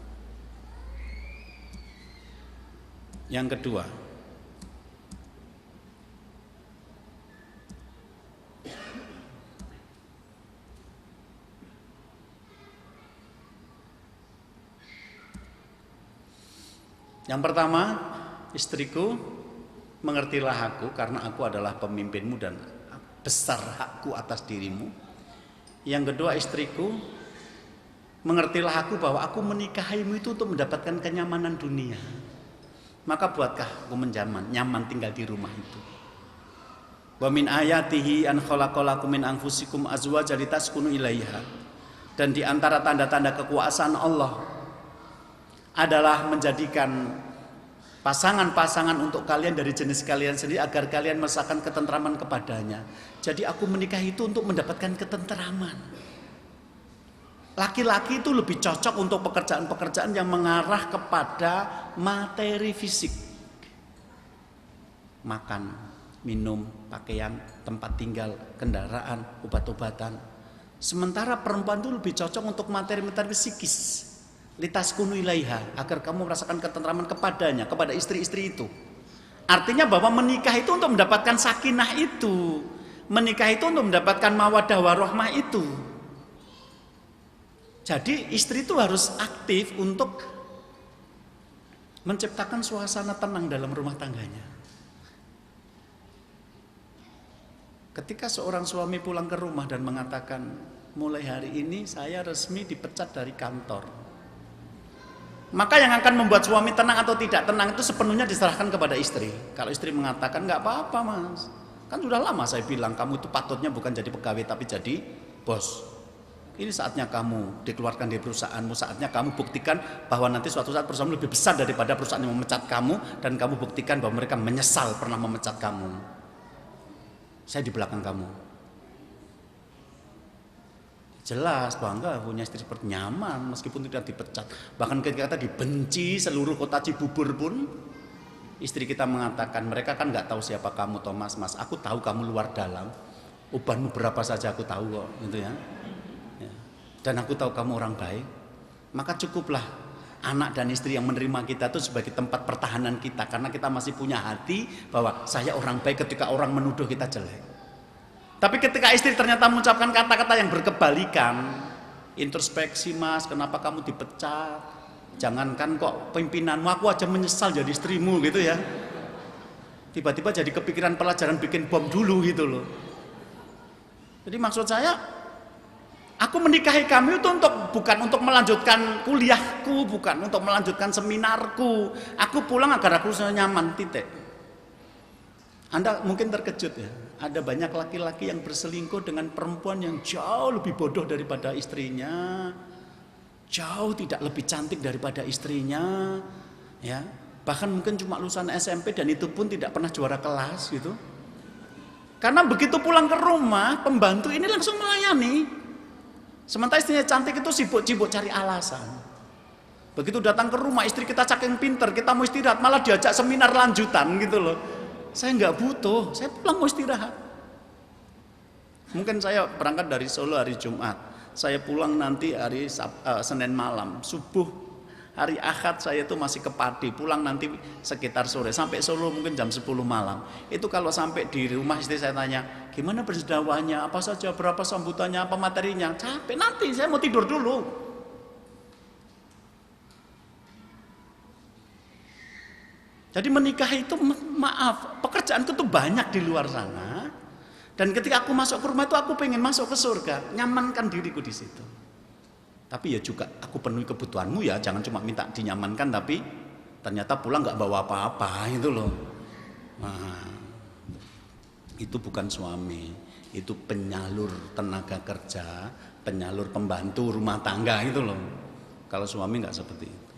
Yang kedua, yang pertama, istriku, mengertilah aku karena aku adalah pemimpinmu dan besar hakku atas dirimu. Yang kedua, istriku, mengertilah aku bahwa aku menikahimu itu untuk mendapatkan kenyamanan dunia. Maka buatkah aku nyaman tinggal di rumah itu. Wa min ayatihi an khalaqalakum min anfusikum azwajan litaskunu ilaiha. Dan di antara tanda-tanda kekuasaan Allah adalah menjadikan pasangan-pasangan untuk kalian dari jenis kalian sendiri agar kalian merasakan ketentraman kepadanya. Jadi aku menikahi itu untuk mendapatkan ketentraman. Laki-laki itu lebih cocok untuk pekerjaan-pekerjaan yang mengarah kepada materi fisik. Makan, minum, pakaian, tempat tinggal, kendaraan, obat-obatan. Sementara perempuan itu lebih cocok untuk materi-materi psikis. Litaskunu ilaiha, agar kamu merasakan ketentraman kepadanya, kepada istri-istri itu. Artinya bahwa menikah itu untuk mendapatkan sakinah itu. Menikah itu untuk mendapatkan mawaddah warahmah itu. Jadi istri itu harus aktif untuk menciptakan suasana tenang dalam rumah tangganya. Ketika seorang suami pulang ke rumah dan mengatakan, mulai hari ini saya resmi dipecat dari kantor. Maka yang akan membuat suami tenang atau tidak tenang itu sepenuhnya diserahkan kepada istri. Kalau istri mengatakan, nggak apa-apa mas, kan sudah lama saya bilang kamu itu patutnya bukan jadi pegawai tapi jadi bos. Ini saatnya kamu dikeluarkan dari perusahaanmu, saatnya kamu buktikan bahwa nanti suatu saat perusahaan lebih besar daripada perusahaan yang memecat kamu, dan kamu buktikan bahwa mereka menyesal pernah memecat kamu. Saya di belakang kamu. Jelas bangga punya istri seperti nyaman meskipun tidak dipecat. Bahkan ketika kita dibenci seluruh kota Cibubur pun, istri kita mengatakan, mereka kan nggak tahu siapa kamu Thomas, mas. Aku tahu kamu luar dalam. Ubanmu berapa saja aku tahu kok, gitu ya. Dan aku tahu kamu orang baik. Maka cukuplah anak dan istri yang menerima kita itu sebagai tempat pertahanan kita, karena kita masih punya hati bahwa saya orang baik ketika orang menuduh kita jelek. Tapi ketika istri ternyata mengucapkan kata-kata yang berkebalikan, introspeksi mas, kenapa kamu dipecat? Jangankan kok pimpinanmu, aku aja menyesal jadi istrimu gitu ya. Tiba-tiba jadi kepikiran pelajaran bikin bom dulu gitu loh. Jadi maksud saya, aku menikahi kamu itu bukan untuk melanjutkan kuliahku, bukan untuk melanjutkan seminarku. Aku pulang agar aku nyaman, titik. Anda mungkin terkejut ya, ada banyak laki-laki yang berselingkuh dengan perempuan yang jauh lebih bodoh daripada istrinya, jauh tidak lebih cantik daripada istrinya, ya. Bahkan mungkin cuma lulusan SMP dan itu pun tidak pernah juara kelas gitu. Karena begitu pulang ke rumah, pembantu ini langsung melayani. Sementara istrinya cantik itu sibuk-sibuk cari alasan. Begitu datang ke rumah, istri kita saking pinter, kita mau istirahat malah diajak seminar lanjutan gitu loh. Saya nggak butuh, saya pulang mau istirahat. Mungkin saya berangkat dari Solo hari Jumat, saya pulang nanti hari Senin malam, subuh hari Ahad saya itu masih ke Pati, pulang nanti sekitar sore, sampai Solo mungkin jam 10 malam. Itu kalau sampai di rumah istri saya tanya, gimana bersedawahnya, apa saja, berapa sambutannya, apa materinya, capek, nanti saya mau tidur dulu. Jadi menikah itu, maaf, pekerjaanku tuh banyak di luar sana. Dan ketika aku masuk ke rumah itu aku pengen masuk ke surga, nyamankan diriku di situ. Tapi ya juga aku penuhi kebutuhanmu ya, jangan cuma minta dinyamankan tapi ternyata pulang nggak bawa apa-apa itu loh. Nah, itu bukan suami, itu penyalur tenaga kerja, penyalur pembantu rumah tangga itu loh. Kalau suami nggak seperti itu.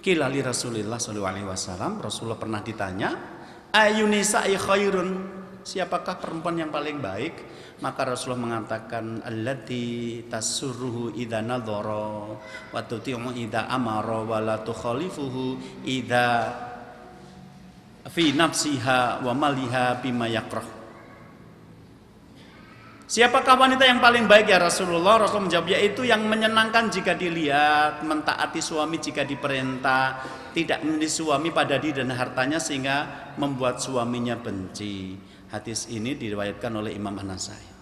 Qila li Rasulillah sallallahu alaihi wasallam, Rasulullah pernah ditanya, ayunisa'i khairun, siapakah perempuan yang paling baik? Maka Rasulullah mengatakan, allati tasurruhu idza nadhara wa tuti'u idza amara wa la tukhalifuhu idza fi nafsiha wa maliha bima yakrah. Siapakah wanita yang paling baik ya Rasulullah? Rasulullah menjawab, yaitu yang menyenangkan jika dilihat, mentaati suami jika diperintah, tidak memilih suami pada diri dan hartanya sehingga membuat suaminya benci. Hadis ini diriwayatkan oleh Imam An-Nasai.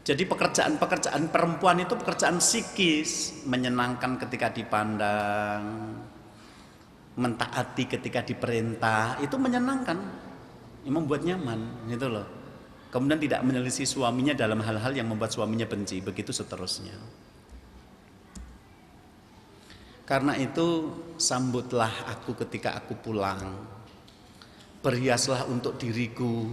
Jadi pekerjaan perempuan itu pekerjaan psikis, menyenangkan ketika dipandang, mentaati ketika diperintah, itu menyenangkan, membuat nyaman, gitu loh. Kemudian tidak menyelisih suaminya dalam hal-hal yang membuat suaminya benci, begitu seterusnya. Karena itu sambutlah aku ketika aku pulang, berhiaslah untuk diriku,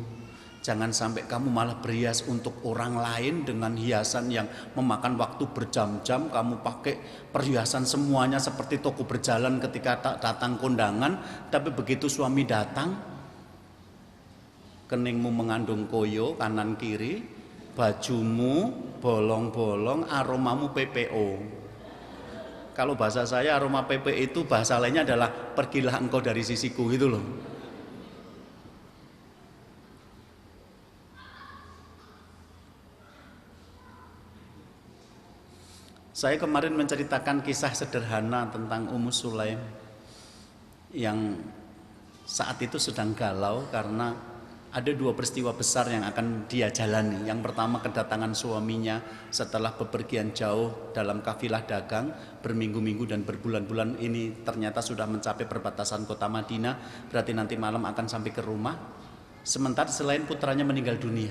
jangan sampai kamu malah berhias untuk orang lain dengan hiasan yang memakan waktu berjam-jam. Kamu pakai perhiasan semuanya seperti toko berjalan ketika datang kondangan, tapi begitu suami datang, keningmu mengandung koyo kanan kiri, bajumu bolong-bolong, aromamu PPO. Kalau bahasa saya aroma PP itu bahasa lainnya adalah pergilah engkau dari sisiku, gitu loh. Saya kemarin menceritakan kisah sederhana tentang Ummu Sulaim yang saat itu sedang galau karena ada dua peristiwa besar yang akan dia jalani. Yang pertama, kedatangan suaminya setelah bepergian jauh dalam kafilah dagang berminggu-minggu dan berbulan-bulan, ini ternyata sudah mencapai perbatasan kota Madinah, berarti nanti malam akan sampai ke rumah. Sementara selain putranya meninggal dunia.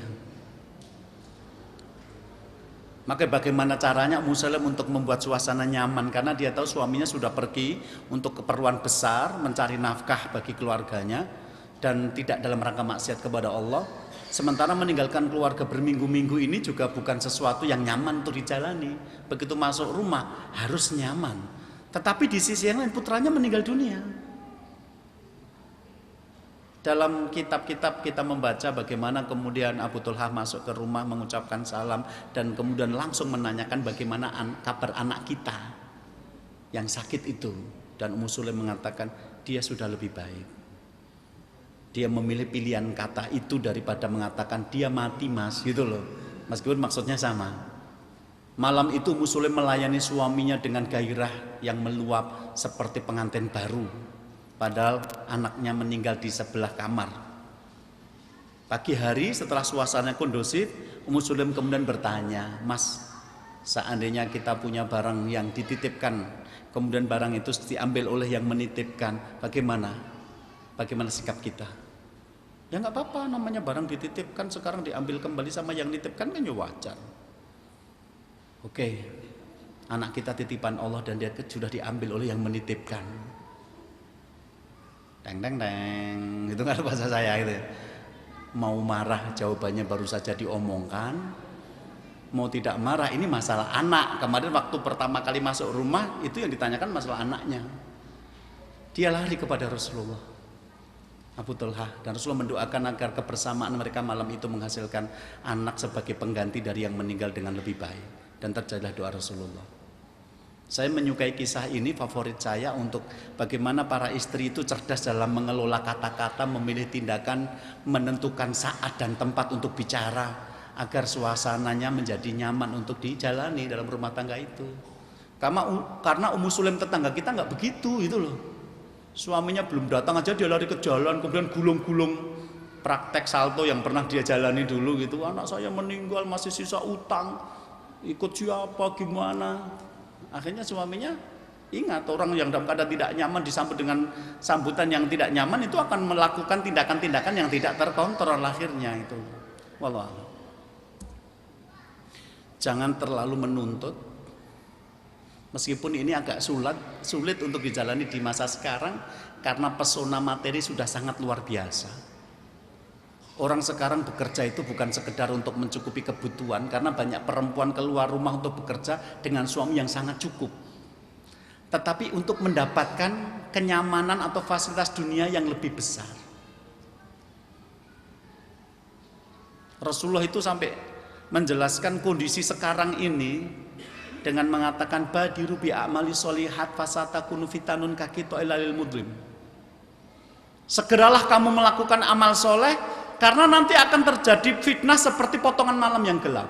Maka bagaimana caranya Ummu Sulaim untuk membuat suasana nyaman, karena dia tahu suaminya sudah pergi untuk keperluan besar, mencari nafkah bagi keluarganya dan tidak dalam rangka maksiat kepada Allah. Sementara meninggalkan keluarga berminggu-minggu ini juga bukan sesuatu yang nyaman untuk dijalani. Begitu masuk rumah harus nyaman. Tetapi di sisi yang lain putranya meninggal dunia. Dalam kitab-kitab kita membaca bagaimana kemudian Abu Thulhah masuk ke rumah mengucapkan salam dan kemudian langsung menanyakan bagaimana kabar anak kita yang sakit itu. Dan Ummu Sulaim mengatakan dia sudah lebih baik. Dia memilih pilihan kata itu daripada mengatakan dia mati mas, gitu loh. Meskipun maksudnya sama. Malam itu Ummu Sulaim melayani suaminya dengan gairah yang meluap seperti pengantin baru. Padahal anaknya meninggal di sebelah kamar. Pagi hari setelah suasana kondusif, Ummu Sulaim kemudian bertanya, mas, seandainya kita punya barang yang dititipkan, kemudian barang itu diambil oleh yang menitipkan, bagaimana? Bagaimana sikap kita? Ya nggak apa-apa, namanya barang dititipkan sekarang diambil kembali sama yang nitipkan kan ya wajar. Oke, anak kita titipan Allah dan dia sudah diambil oleh yang menitipkan. Teng teng teng, itu kan bahasa saya itu. Mau marah jawabannya baru saja diomongkan. Mau tidak marah ini masalah anak. Kemarin waktu pertama kali masuk rumah itu yang ditanyakan masalah anaknya. Dia lari kepada Rasulullah Abu Thulhah, dan Rasulullah mendoakan agar kebersamaan mereka malam itu menghasilkan anak sebagai pengganti dari yang meninggal dengan lebih baik, dan terjadilah doa Rasulullah. Saya menyukai kisah ini, favorit saya, untuk bagaimana para istri itu cerdas dalam mengelola kata-kata, memilih tindakan, menentukan saat dan tempat untuk bicara agar suasananya menjadi nyaman untuk dijalani dalam rumah tangga itu. Karena Ummu Sulaim tetangga kita nggak begitu itu loh. Suaminya belum datang aja dia lari ke jalan, kemudian gulung-gulung praktek salto yang pernah dia jalani dulu gitu. Anak saya meninggal masih sisa utang, ikut siapa gimana. Akhirnya suaminya ingat, orang yang dalam keadaan tidak nyaman disambut dengan sambutan yang tidak nyaman itu akan melakukan tindakan-tindakan yang tidak terkontrol akhirnya itu. Wallah. Jangan terlalu menuntut. Meskipun ini agak sulit untuk dijalani di masa sekarang karena pesona materi sudah sangat luar biasa. Orang sekarang bekerja itu bukan sekedar untuk mencukupi kebutuhan, karena banyak perempuan keluar rumah untuk bekerja dengan suami yang sangat cukup. Tetapi untuk mendapatkan kenyamanan atau fasilitas dunia yang lebih besar. Rasulullah itu sampai menjelaskan kondisi sekarang ini dengan mengatakan badiru bi a'mali sholihat fasatakunu fitanun kakito ilalil mudlim. Segeralah kamu melakukan amal soleh, karena nanti akan terjadi fitnah seperti potongan malam yang gelap.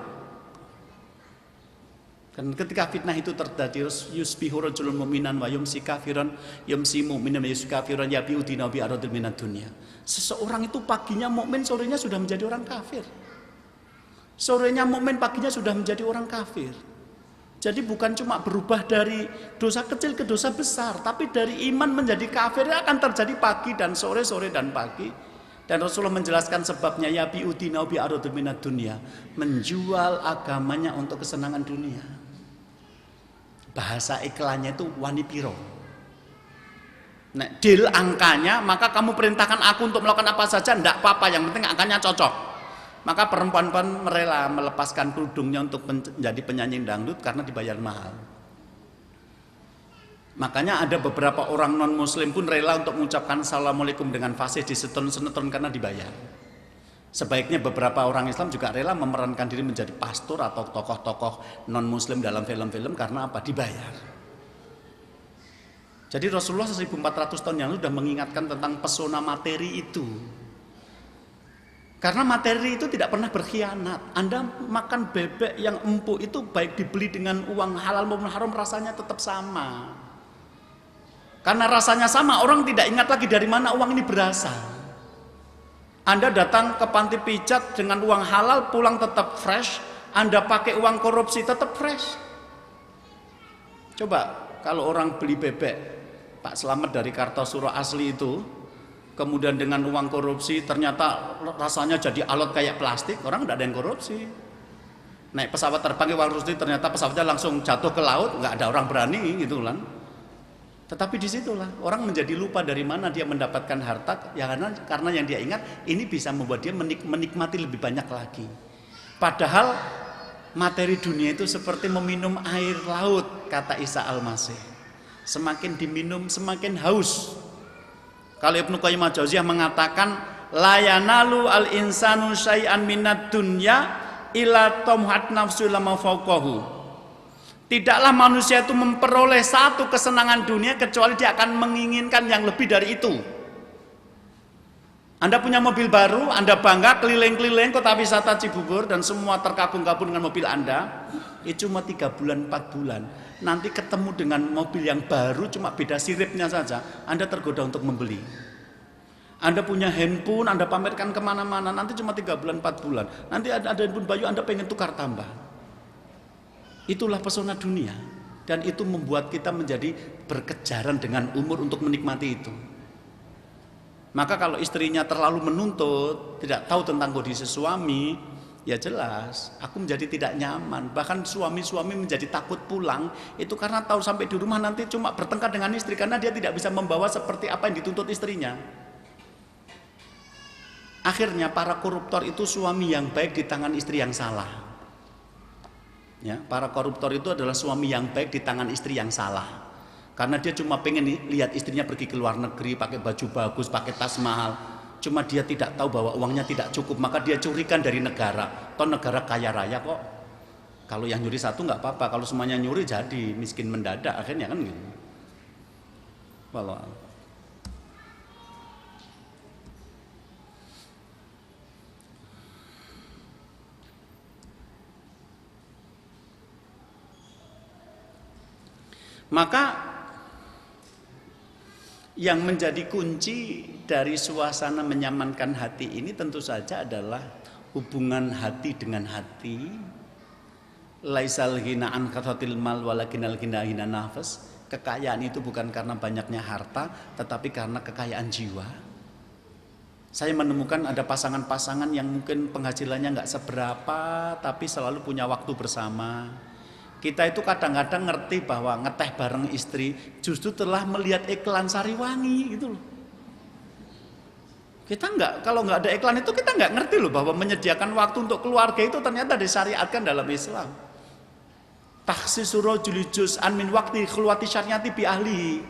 Dan ketika fitnah itu terjadi, yusbihu rajulun mu'minan wa yumsi kafiran, yumsi mu'minan wa yumsi kafiran yabi'u dinahu bi aradil minad dunya. Seseorang itu paginya mukmin, sorenya sudah menjadi orang kafir. Sorenya mukmin, paginya sudah menjadi orang kafir. Jadi bukan cuma berubah dari dosa kecil ke dosa besar, tapi dari iman menjadi kafir akan terjadi pagi dan sore, sore dan pagi. Dan Rasulullah menjelaskan sebabnya, ya bi'udinau bi'aradul minad dunya, menjual agamanya untuk kesenangan dunia. Bahasa iklannya itu wanipiro. Nah, deal angkanya, maka kamu perintahkan aku untuk melakukan apa saja, enggak apa-apa, yang penting angkanya cocok. Maka perempuan-perempuan rela melepaskan kerudungnya untuk menjadi penyanyi dangdut karena dibayar mahal. Makanya ada beberapa orang non muslim pun rela untuk mengucapkan assalamualaikum dengan fasih di sinetron karena dibayar. Sebaiknya beberapa orang Islam juga rela memerankan diri menjadi pastor atau tokoh-tokoh non muslim dalam film-film karena apa? Dibayar. Jadi Rasulullah 1400 tahun yang lalu sudah mengingatkan tentang pesona materi itu. Karena materi itu tidak pernah berkhianat. Anda makan bebek yang empuk itu baik dibeli dengan uang halal maupun haram, rasanya tetap sama. Karena rasanya sama, orang tidak ingat lagi dari mana uang ini berasal. Anda datang ke panti pijat dengan uang halal, pulang tetap fresh. Anda pakai uang korupsi tetap fresh. Coba kalau orang beli bebek Pak Slamet dari Kartosuro asli itu, kemudian dengan uang korupsi ternyata rasanya jadi alot kayak plastik, orang tidak ada yang korupsi. Naik pesawat terbang uang korupsi, ternyata pesawatnya langsung jatuh ke laut, nggak ada orang berani gitu kan. Tetapi disitulah orang menjadi lupa dari mana dia mendapatkan harta, ya karena yang dia ingat ini bisa membuat dia menikmati lebih banyak lagi. Padahal materi dunia itu seperti meminum air laut, kata Isa Al-Masih. Semakin diminum semakin haus. Kalau Ibnu Qayyim al-Jauziyah mengatakan la yanalu al-insanu syai'an minad dunya illa tamhat nafsu lama fawqahu. Tidaklah manusia itu memperoleh satu kesenangan dunia kecuali dia akan menginginkan yang lebih dari itu. Anda punya mobil baru, Anda bangga keliling-keliling kota wisata Cibubur dan semua terkagum-kagum dengan mobil Anda. Itu cuma 3 bulan, 4 bulan. Nanti ketemu dengan mobil yang baru cuma beda siripnya saja, Anda tergoda untuk membeli. Anda punya handphone, Anda pamerkan kemana-mana, nanti cuma 3 bulan, 4 bulan. Nanti ada handphone bayu, Anda pengen tukar tambah. Itulah pesona dunia. Dan itu membuat kita menjadi berkejaran dengan umur untuk menikmati itu. Maka kalau istrinya terlalu menuntut, tidak tahu tentang kondisi suami, ya jelas, aku menjadi tidak nyaman. Bahkan suami-suami menjadi takut pulang, itu karena tahu sampai di rumah nanti cuma bertengkar dengan istri, karena dia tidak bisa membawa seperti apa yang dituntut istrinya. Akhirnya para koruptor itu suami yang baik di tangan istri yang salah. Ya, para koruptor itu adalah suami yang baik di tangan istri yang salah. Karena dia cuma pengen lihat istrinya pergi ke luar negeri, pakai baju bagus, pakai tas mahal. Cuma dia tidak tahu bahwa uangnya tidak cukup, maka dia curikan dari negara. Toh negara kaya raya kok. Kalau yang nyuri satu nggak apa-apa, kalau semuanya nyuri jadi miskin mendadak akhirnya kan gitu. Walau maka yang menjadi kunci dari suasana menyamankan hati ini tentu saja adalah hubungan hati dengan hati. Laisal ghina an kathatil mal walakinal ghina hina nafas. Kekayaan itu bukan karena banyaknya harta, tetapi karena kekayaan jiwa. Saya menemukan ada pasangan-pasangan yang mungkin penghasilannya nggak seberapa, tapi selalu punya waktu bersama. Kita itu kadang-kadang ngerti bahwa ngeteh bareng istri justru telah melihat iklan Sariwangi gitu loh. Kita kalau nggak ada iklan itu kita nggak ngerti loh bahwa menyediakan waktu untuk keluarga itu ternyata disyariatkan dalam Islam. Takhsisur rajuli juz'an min waqti khulwati syariati bi ahli.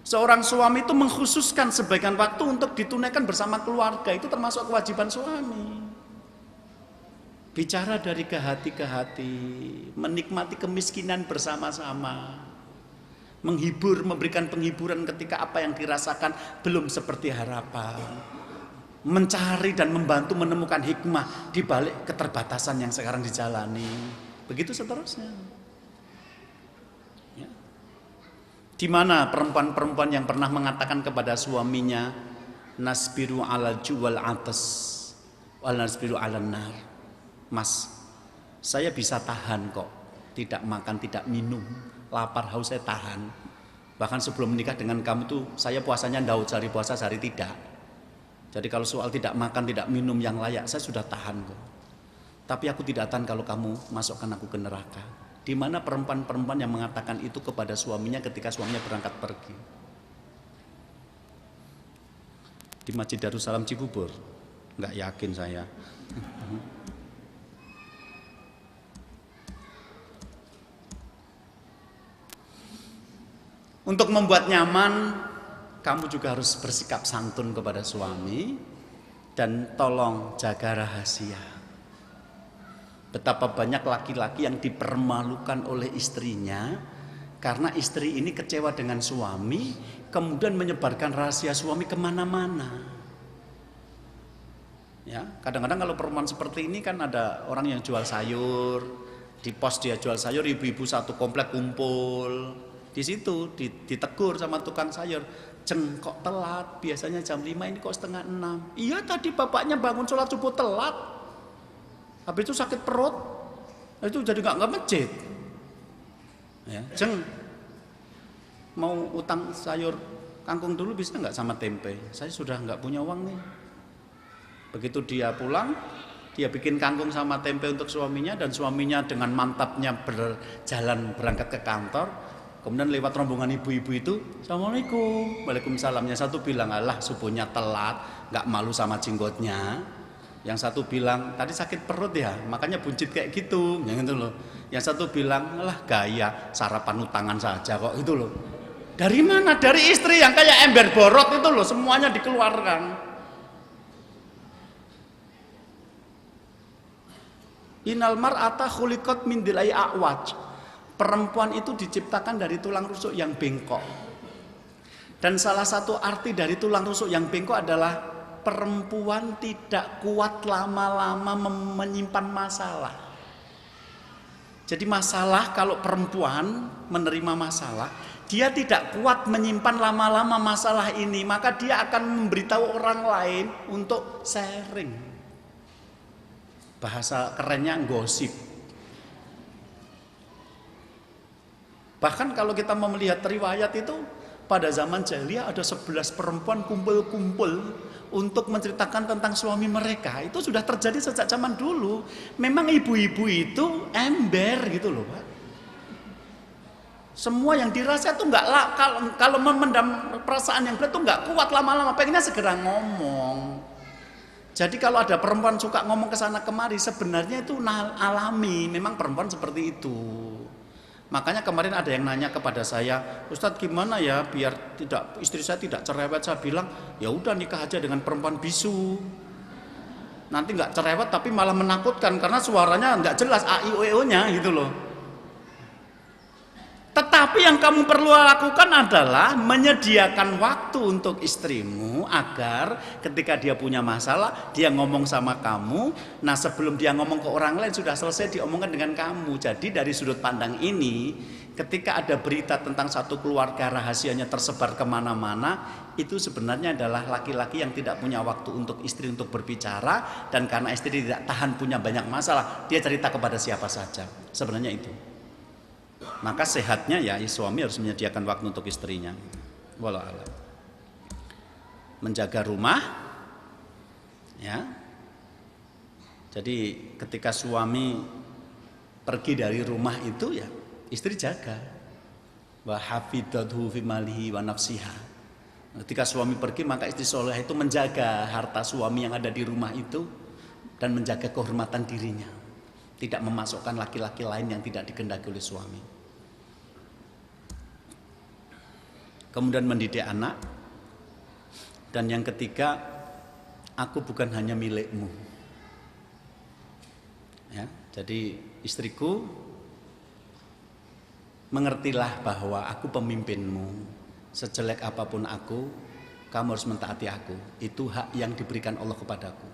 Seorang suami itu mengkhususkan sebagian waktu untuk ditunaikan bersama keluarga, itu termasuk kewajiban suami. Bicara dari ke hati ke hati, menikmati kemiskinan bersama-sama, menghibur, memberikan penghiburan ketika apa yang dirasakan belum seperti harapan, mencari dan membantu menemukan hikmah di balik keterbatasan yang sekarang dijalani, begitu seterusnya. Ya. Di mana perempuan-perempuan yang pernah mengatakan kepada suaminya, nasbiru ala juwal atas, wal nasbiru ala nar. Mas, saya bisa tahan kok, tidak makan, tidak minum, lapar, haus saya tahan. Bahkan sebelum menikah dengan kamu tuh saya puasanya ndaut, sehari puasa sehari tidak. Jadi kalau soal tidak makan, tidak minum yang layak, saya sudah tahan kok. Tapi aku tidak tahan kalau kamu masukkan aku ke neraka. Di mana perempuan-perempuan yang mengatakan itu kepada suaminya ketika suaminya berangkat pergi? Di Masjid Darussalam Cibubur? Nggak yakin saya. Untuk membuat nyaman, kamu juga harus bersikap santun kepada suami dan tolong jaga rahasia. Betapa banyak laki-laki yang dipermalukan oleh istrinya karena istri ini kecewa dengan suami, kemudian menyebarkan rahasia suami kemana-mana. Ya, kadang-kadang kalau perempuan seperti ini kan ada orang yang jual sayur, di pos dia jual sayur, ibu-ibu satu komplek kumpul. Di situ ditegur sama tukang sayur, "Ceng, kok telat? Biasanya jam 5, ini kok setengah 6." "Iya, tadi bapaknya bangun sholat subuh telat. Habis itu sakit perut. Itu jadi nggak masjid." Ya, "Ceng, mau utang sayur kangkung dulu bisa nggak sama tempe? Saya sudah nggak punya uang nih." Begitu dia pulang, dia bikin kangkung sama tempe untuk suaminya, dan suaminya dengan mantapnya berjalan berangkat ke kantor. Kemudian lewat rombongan ibu-ibu itu, "Assalamualaikum." Waalaikumsalam. Yang satu bilang, "Alah, subuhnya telat, nggak malu sama jenggotnya." Yang satu bilang, "Tadi sakit perut ya, makanya buncit kayak gitu." Yang itu loh. Yang satu bilang, "Alah, gaya, sarapan utangan saja kok." Itu loh. Dari mana? Dari istri yang kayak ember borot itu loh, semuanya dikeluarkan. Innal mar'ata khuliqat min dilai a'waj. Perempuan itu diciptakan dari tulang rusuk yang bengkok. Dan salah satu arti dari tulang rusuk yang bengkok adalah perempuan tidak kuat lama-lama menyimpan masalah. Jadi masalah, kalau perempuan menerima masalah, dia tidak kuat menyimpan lama-lama masalah ini, maka dia akan memberitahu orang lain untuk sharing. Bahasa kerennya gosip. Bahkan kalau kita mau melihat riwayat itu, pada zaman jahiliyah ada 11 perempuan kumpul-kumpul untuk menceritakan tentang suami mereka. Itu sudah terjadi sejak zaman dulu. Memang ibu-ibu itu ember gitu loh, Pak. Semua yang dirasa itu enggak, kalau memendam perasaan yang berat itu enggak kuat lama-lama, pengennya segera ngomong. Jadi kalau ada perempuan suka ngomong ke sana kemari, sebenarnya itu alami, memang perempuan seperti itu. Makanya kemarin ada yang nanya kepada saya, "Ustadz, gimana ya biar istri saya tidak cerewet?" Saya bilang, "Ya udah, nikah aja dengan perempuan bisu." Nanti nggak cerewet tapi malah menakutkan karena suaranya nggak jelas a i o e o-nya gitu loh. Tetapi yang kamu perlu lakukan adalah menyediakan waktu untuk istrimu agar ketika dia punya masalah, dia ngomong sama kamu. Nah, sebelum dia ngomong ke orang lain sudah selesai diomongkan dengan kamu. Jadi dari sudut pandang ini, ketika ada berita tentang satu keluarga rahasianya tersebar kemana-mana, itu sebenarnya adalah laki-laki yang tidak punya waktu untuk istri untuk berbicara. Dan karena istri tidak tahan punya banyak masalah, dia cerita kepada siapa saja. Sebenarnya itu. Maka sehatnya ya suami harus menyediakan waktu untuk istrinya. Wallahu a'lam. Menjaga rumah, ya. Jadi ketika suami pergi dari rumah itu ya istri jaga. Wa hafidhathu fi malihi wa nafsiha. Ketika suami pergi maka istri soleh itu menjaga harta suami yang ada di rumah itu dan menjaga kehormatan dirinya. Tidak memasukkan laki-laki lain yang tidak dikehendaki oleh suami. Kemudian mendidik anak. Dan yang ketiga, aku bukan hanya milikmu. Ya, jadi istriku, mengertilah bahwa aku pemimpinmu. Sejelek apapun aku, kamu harus mentaati aku. Itu hak yang diberikan Allah kepadaku.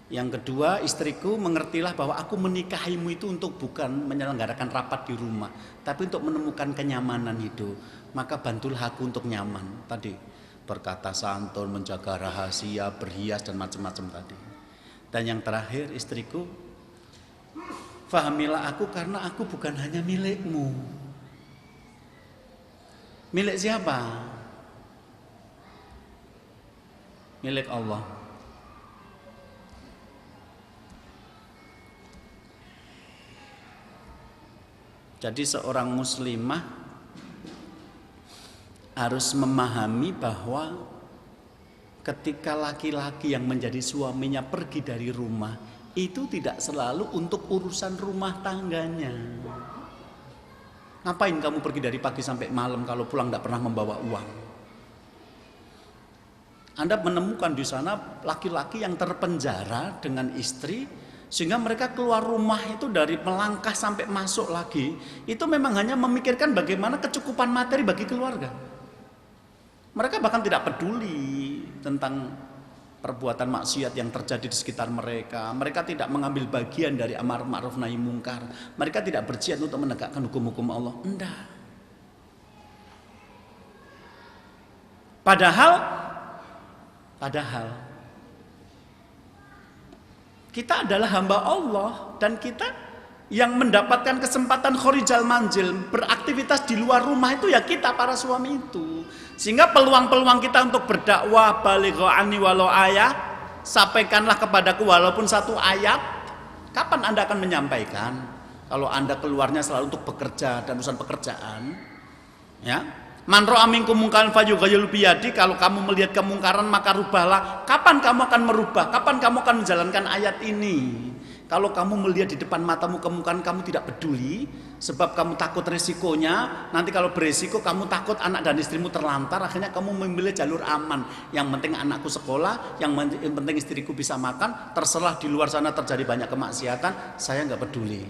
Yang kedua, istriku, mengertilah bahwa aku menikahimu itu untuk bukan menyelenggarakan rapat di rumah, tapi untuk menemukan kenyamanan hidup. Maka bantulah aku untuk nyaman. Tadi berkata santun, menjaga rahasia, berhias dan macam-macam tadi. Dan yang terakhir, istriku, fahamilah aku karena aku bukan hanya milikmu. Milik siapa? Milik Allah. Jadi seorang muslimah harus memahami bahwa ketika laki-laki yang menjadi suaminya pergi dari rumah, itu tidak selalu untuk urusan rumah tangganya. Ngapain kamu pergi dari pagi sampai malam kalau pulang tidak pernah membawa uang? Anda menemukan di sana laki-laki yang terpenjara dengan istri, sehingga mereka keluar rumah itu dari melangkah sampai masuk lagi, itu memang hanya memikirkan bagaimana kecukupan materi bagi keluarga. Mereka bahkan tidak peduli tentang perbuatan maksiat yang terjadi di sekitar mereka. Mereka tidak mengambil bagian dari amar ma'ruf nahi mungkar. Mereka tidak berjihad untuk menegakkan hukum-hukum Allah. Enggak. Padahal kita adalah hamba Allah dan kita yang mendapatkan kesempatan khorijal manzil, beraktivitas di luar rumah itu ya kita para suami itu. Sehingga peluang-peluang kita untuk berdakwah, balighu anni walau ayat, sampaikanlah kepadaku walaupun satu ayat. Kapan Anda akan menyampaikan? Kalau Anda keluarnya selalu untuk bekerja dan urusan pekerjaan, ya. Man ra'a minkum munkaran falyughayyirhu biyadihi, kalau kamu melihat kemungkaran maka rubahlah. Kapan kamu akan merubah? Kapan kamu akan menjalankan ayat ini? Kalau kamu melihat di depan matamu kemungkaran, kamu tidak peduli sebab kamu takut resikonya. Nanti kalau beresiko kamu takut anak dan istrimu terlantar, akhirnya kamu memilih jalur aman. Yang penting anakku sekolah, yang penting istriku bisa makan, terserah di luar sana terjadi banyak kemaksiatan, saya nggak peduli.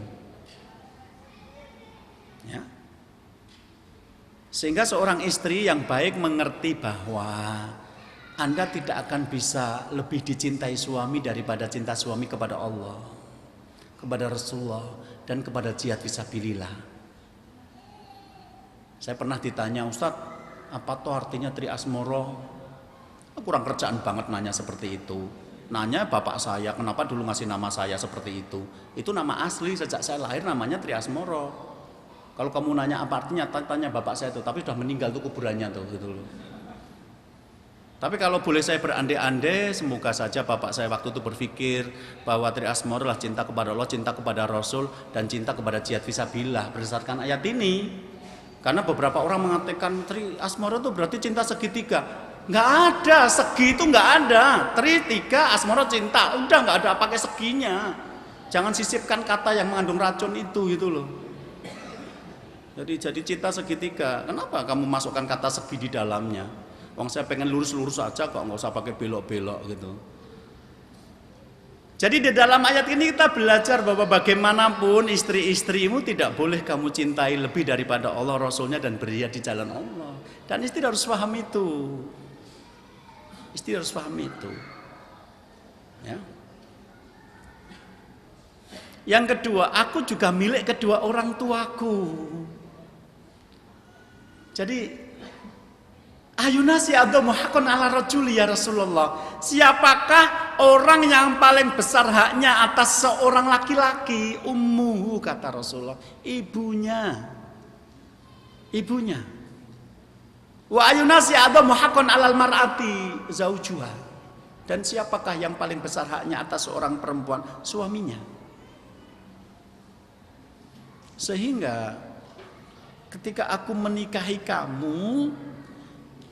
Ya. Sehingga seorang istri yang baik mengerti bahwa Anda tidak akan bisa lebih dicintai suami daripada cinta suami kepada Allah, kepada Rasulullah, dan kepada jihad fisabilillah. Saya pernah ditanya, Ustadz, apa tuh artinya Tri Asmoro? Kurang kerjaan banget nanya seperti itu. Nanya bapak saya, kenapa dulu ngasih nama saya seperti itu? Itu nama asli, sejak saya lahir namanya Tri Asmoro. Kalau kamu nanya apa artinya, tanya bapak saya itu, tapi sudah meninggal tuh kuburannya tuh gitu loh. Tapi kalau boleh saya berandai-andai, semoga saja bapak saya waktu itu berpikir bahwa Tri Asmoro adalah cinta kepada Allah, cinta kepada Rasul, dan cinta kepada jihad fisabilillah berdasarkan ayat ini. Karena beberapa orang mengatakan Tri Asmoro itu berarti cinta segitiga. Nggak ada, segi itu nggak ada. Tri, tiga, Asmoro cinta, udah nggak ada pakai seginya. Jangan sisipkan kata yang mengandung racun itu gitu loh. Jadi cinta segitiga. Kenapa kamu masukkan kata segi di dalamnya? Wong saya pengen lurus-lurus aja kok, nggak usah pakai belok-belok gitu. Jadi di dalam ayat ini kita belajar bahwa bagaimanapun istri-istrimu tidak boleh kamu cintai lebih daripada Allah, Rasulnya, dan berjihad di jalan Allah. Dan istri harus paham itu. Istri harus paham itu. Ya. Yang kedua, aku juga milik kedua orang tuaku. Jadi, ayuna si'adhamu haqqan 'ala rajuli ya Rasulullah. Siapakah orang yang paling besar haknya atas seorang laki-laki? Ummuhu, kata Rasulullah, ibunya. Ibunya. Wa ayuna si'adhamu haqqan 'alal mar'ati zaujuha. Dan siapakah yang paling besar haknya atas seorang perempuan? Suaminya. Sehingga ketika aku menikahi kamu,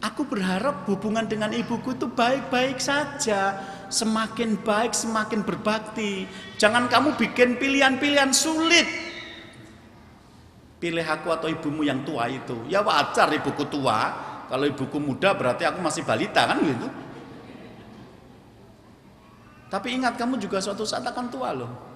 aku berharap hubungan dengan ibuku itu baik-baik saja. Semakin baik, semakin berbakti. Jangan kamu bikin pilihan-pilihan sulit. Pilih aku atau ibumu yang tua itu. Ya wajar ibuku tua. Kalau ibuku muda berarti aku masih balita, kan gitu. Tapi ingat, kamu juga suatu saat akan tua loh.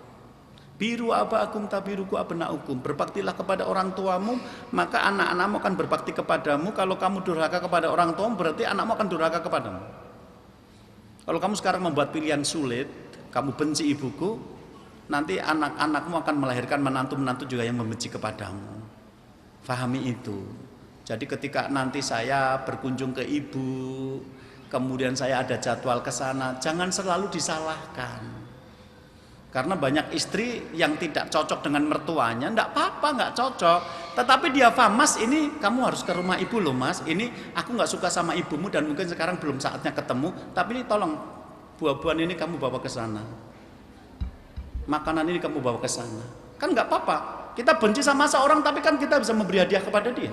Biru aba'akum tabiruku abna'ukum. Berbaktilah kepada orang tuamu, maka anak-anakmu akan berbakti kepadamu. Kalau kamu durhaka kepada orang tuamu, berarti anakmu akan durhaka kepadamu. Kalau kamu sekarang membuat pilihan sulit, kamu benci ibuku, nanti anak-anakmu akan melahirkan menantu-menantu juga yang membenci kepadamu. Fahami itu. Jadi ketika nanti saya berkunjung ke ibu, kemudian saya ada jadwal ke sana, jangan selalu disalahkan. Karena banyak istri yang tidak cocok dengan mertuanya, enggak apa-apa, enggak cocok. Tetapi dia paham, mas, ini kamu harus ke rumah ibu loh mas, ini aku enggak suka sama ibumu dan mungkin sekarang belum saatnya ketemu, tapi ini tolong buah-buahan ini kamu bawa ke sana, makanan ini kamu bawa ke sana. Kan enggak apa-apa, kita benci sama seorang tapi kan kita bisa memberi hadiah kepada dia.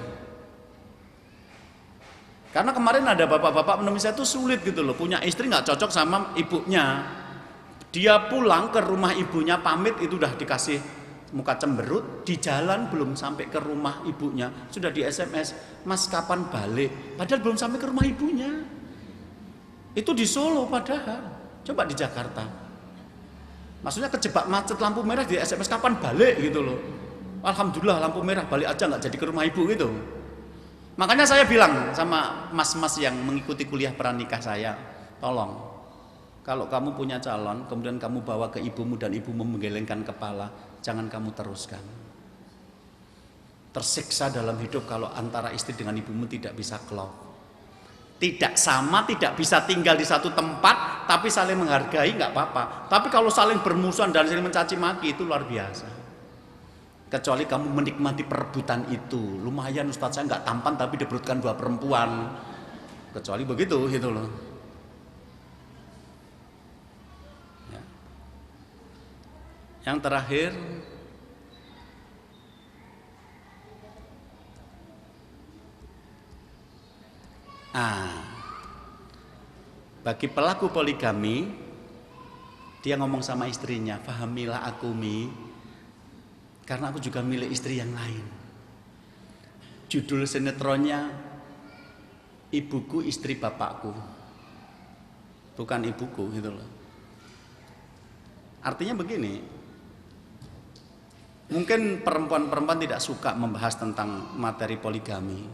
Karena kemarin ada bapak-bapak menemui saya itu sulit gitu loh, punya istri enggak cocok sama ibunya. Dia pulang ke rumah ibunya, pamit itu udah dikasih muka cemberut, di jalan belum sampai ke rumah ibunya sudah di SMS, mas kapan balik? Padahal belum sampai ke rumah ibunya. Itu di Solo padahal, coba di Jakarta. Maksudnya kejebak macet lampu merah di SMS kapan balik gitu loh. Alhamdulillah lampu merah, balik aja nggak jadi ke rumah ibu gitu. Makanya saya bilang sama mas-mas yang mengikuti kuliah pranikah saya, tolong. Kalau kamu punya calon, kemudian kamu bawa ke ibumu dan ibumu menggelengkan kepala, jangan kamu teruskan. Tersiksa dalam hidup kalau antara istri dengan ibumu tidak bisa klop. Tidak sama, tidak bisa tinggal di satu tempat, tapi saling menghargai nggak apa-apa. Tapi kalau saling bermusuhan dan saling mencaci maki itu luar biasa. Kecuali kamu menikmati perebutan itu. Lumayan Ustadz, saya nggak tampan tapi diperutkan dua perempuan. Kecuali begitu gitu loh. Yang terakhir, bagi pelaku poligami, dia ngomong sama istrinya, fahamilah aku Mi, karena aku juga milik istri yang lain. Judul sinetronnya, Ibuku Istri Bapakku, bukan ibuku gitu loh. Artinya begini, mungkin perempuan-perempuan tidak suka membahas tentang materi poligami.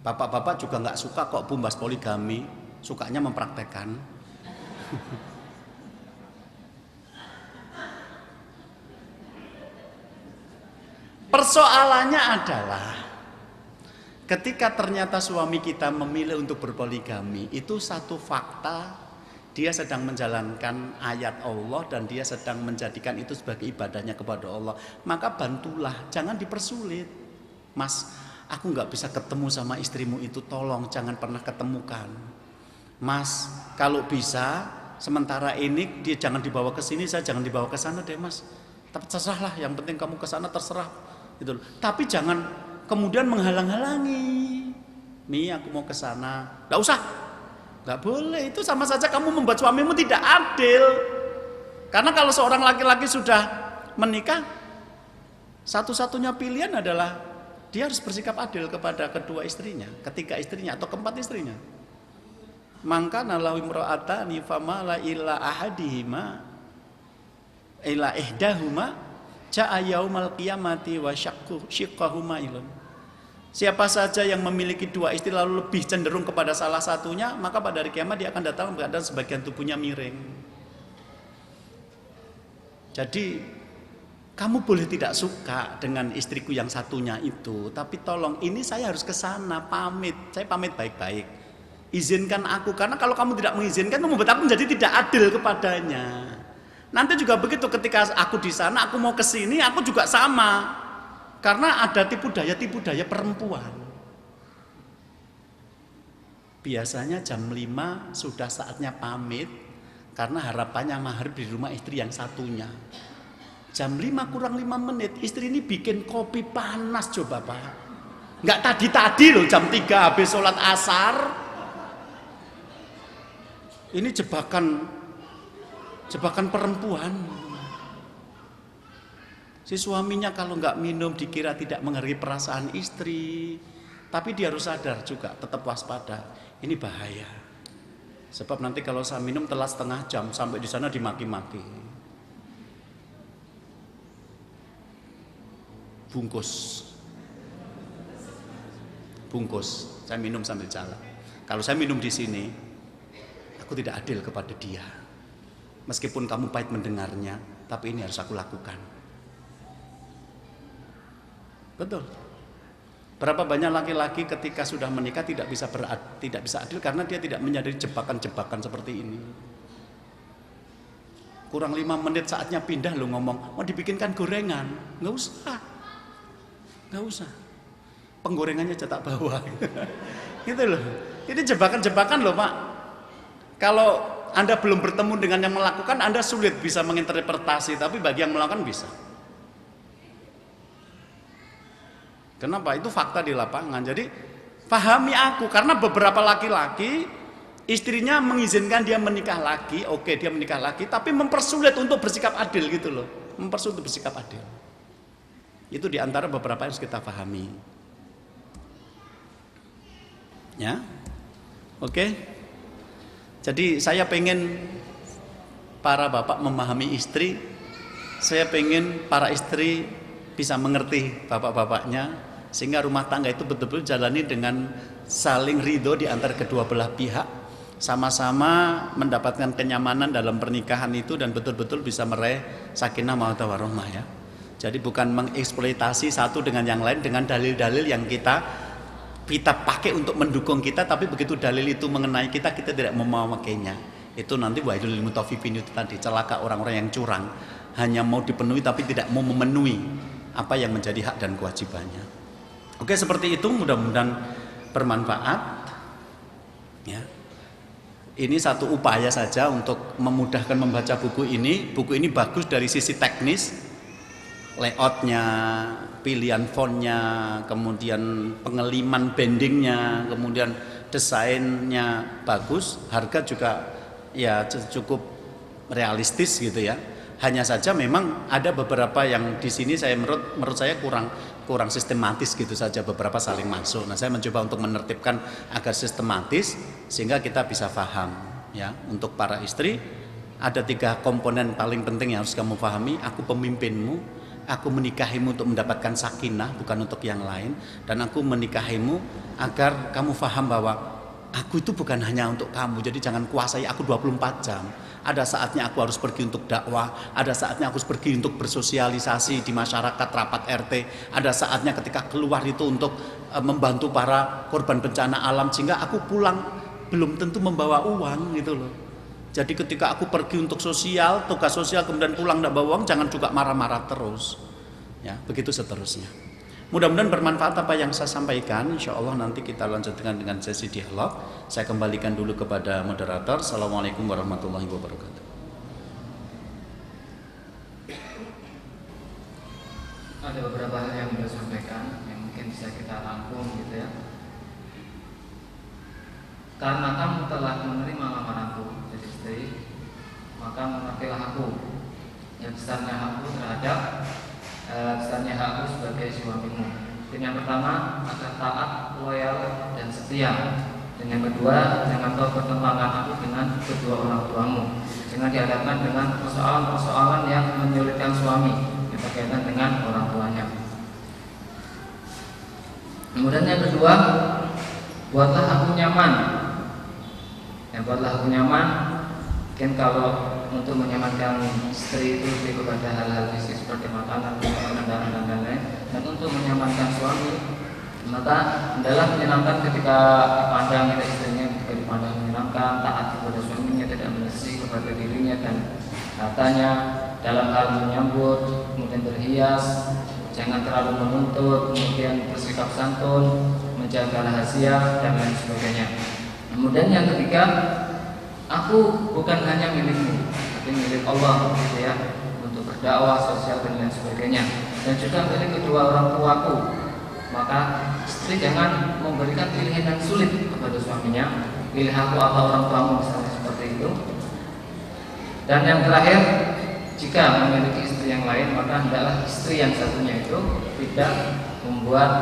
Bapak-bapak juga nggak suka kok membahas poligami, sukanya mempraktekkan. Persoalannya adalah ketika ternyata suami kita memilih untuk berpoligami, itu satu fakta. Dia sedang menjalankan ayat Allah dan dia sedang menjadikan itu sebagai ibadahnya kepada Allah. Maka bantulah, jangan dipersulit. Mas, aku nggak bisa ketemu sama istrimu itu, tolong jangan pernah ketemukan. Mas, kalau bisa sementara ini dia jangan dibawa ke sini, saya jangan dibawa ke sana deh mas. Tapi terserahlah, yang penting kamu ke sana terserah. Gitu. Tapi jangan kemudian menghalang-halangi. Mi, aku mau ke sana. Nggak usah. Gak boleh, itu sama saja kamu membuat suamimu tidak adil. Karena kalau seorang laki-laki sudah menikah, satu-satunya pilihan adalah dia harus bersikap adil kepada kedua istrinya, ketiga istrinya atau keempat istrinya. Maka nalahu imra'atani famala illa ahadihima ila ihdahuma ja'a yaumal qiyamati wa syiqqahuma ilun. Siapa saja yang memiliki dua istri lalu lebih cenderung kepada salah satunya, maka pada hari kiamat dia akan datang keadaan sebagian tubuhnya miring. Jadi kamu boleh tidak suka dengan istriku yang satunya itu, tapi tolong ini saya harus ke sana pamit. Saya pamit baik-baik. Izinkan aku, karena kalau kamu tidak mengizinkan itu membuat aku menjadi tidak adil kepadanya. Nanti juga begitu, ketika aku di sana, aku mau ke sini, aku juga sama. Karena ada tipu daya perempuan. Biasanya jam 5 sudah saatnya pamit, karena harapannya maghrib di rumah istri yang satunya. Jam 5 kurang 5 menit, istri ini bikin kopi panas coba Pak. Nggak tadi loh, jam 3 habis sholat asar. Ini jebakan perempuan. Si suaminya kalau nggak minum dikira tidak menghargai perasaan istri, tapi dia harus sadar juga, tetap waspada. Ini bahaya. Sebab nanti kalau saya minum telat setengah jam, sampai di sana dimaki-maki. Bungkus, saya minum sambil jalan. Kalau saya minum di sini, aku tidak adil kepada dia. Meskipun kamu pahit mendengarnya, tapi ini harus aku lakukan. Betul. Berapa banyak laki-laki ketika sudah menikah tidak bisa adil karena dia tidak menyadari jebakan-jebakan seperti ini. Kurang 5 menit saatnya pindah lo ngomong, mau dibikinkan gorengan, nggak usah. Penggorengannya cetak bawah. Gitu loh. Ini jebakan-jebakan loh Pak. Kalau Anda belum bertemu dengan yang melakukan, Anda sulit bisa menginterpretasi, tapi bagi yang melakukan bisa. Kenapa? Itu fakta di lapangan. Jadi pahami aku, karena beberapa laki-laki istrinya mengizinkan dia menikah lagi, oke dia menikah lagi, tapi mempersulit untuk bersikap adil gitu loh. Mempersulit untuk bersikap adil. Itu diantara beberapa yang harus kita pahami. Ya, oke. Jadi saya pengen para bapak memahami istri, saya pengen para istri bisa mengerti bapak-bapaknya, sehingga rumah tangga itu betul-betul jalani dengan saling ridho di antara kedua belah pihak, sama-sama mendapatkan kenyamanan dalam pernikahan itu dan betul-betul bisa meraih sakinah mawaddah warahmah ya. Jadi bukan mengeksploitasi satu dengan yang lain dengan dalil-dalil yang kita pakai untuk mendukung kita, tapi begitu dalil itu mengenai kita tidak mau memakainya. Itu nanti wailul lil mutaffifin, itu tadi celaka orang-orang yang curang, hanya mau dipenuhi tapi tidak mau memenuhi apa yang menjadi hak dan kewajibannya. Oke, seperti itu, mudah-mudahan bermanfaat ya. Ini satu upaya saja untuk memudahkan membaca buku ini. Buku ini bagus dari sisi teknis, layoutnya, pilihan fontnya, kemudian pengeliman bendingnya, kemudian desainnya bagus, harga juga ya cukup realistis gitu ya. Hanya saja memang ada beberapa yang di sini menurut saya kurang sistematis gitu saja, beberapa saling masuk. Nah, saya mencoba untuk menertibkan agar sistematis sehingga kita bisa paham ya. Untuk para istri ada 3 komponen paling penting yang harus kamu pahami. Aku pemimpinmu, aku menikahimu untuk mendapatkan sakinah, bukan untuk yang lain, dan aku menikahimu agar kamu paham bahwa aku itu bukan hanya untuk kamu. Jadi jangan kuasai aku 24 jam. Ada saatnya aku harus pergi untuk dakwah, ada saatnya aku harus pergi untuk bersosialisasi di masyarakat, rapat RT, ada saatnya ketika keluar itu untuk membantu para korban bencana alam, sehingga aku pulang belum tentu membawa uang gitu loh. Jadi ketika aku pergi untuk sosial, tugas sosial, kemudian pulang tidak bawa uang, jangan juga marah-marah terus ya, begitu seterusnya. Mudah-mudahan bermanfaat apa yang saya sampaikan. Insya Allah nanti kita lanjutkan dengan sesi dialog. Saya kembalikan dulu kepada moderator. Assalamualaikum warahmatullahi wabarakatuh. Ada beberapa hal yang beliau sampaikan yang mungkin bisa kita rangkum gitu ya. Karena kamu telah menerima lamaranku jadi istri, maka mengertilah aku yang besarnya hakku terhadap besarnya hakku sebagai suamimu. Yang pertama, agar taat, loyal, dan setia. Dan yang kedua, jangan kau pertentangan aku dengan kedua orang tuamu. Jangan dihadapkan dengan persoalan-persoalan yang menyulitkan suami yang berkaitan dengan orang tuanya. Kemudian yang kedua, buatlah aku nyaman. Buatlah aku nyaman. Mungkin kalau untuk menyamankan istri itu lebih kepada hal-hal fisik seperti makanan, kendaraan dan lain-lain. Dan untuk menyamankan suami, maka adalah menyenangkan ketika dipandang oleh istrinya, ketika dipandang menyenangkan, taat kepada suaminya, tidak menyesal kepada dirinya dan katanya dalam hal menyambut, kemudian berhias, jangan terlalu menuntut, kemudian bersikap santun, menjaga rahasia dan lain sebagainya. Kemudian yang ketiga, aku bukan hanya milikmu, tapi milik Allah, gitu ya, untuk berdakwah, sosial dan lain sebagainya, dan juga milik kedua orang tuaku. Maka istri jangan memberikan pilihan yang sulit kepada suaminya, pilih aku atau orang tuamu misalnya seperti itu. Dan yang terakhir, jika memiliki istri yang lain, maka hendaklah istri yang satunya itu tidak membuat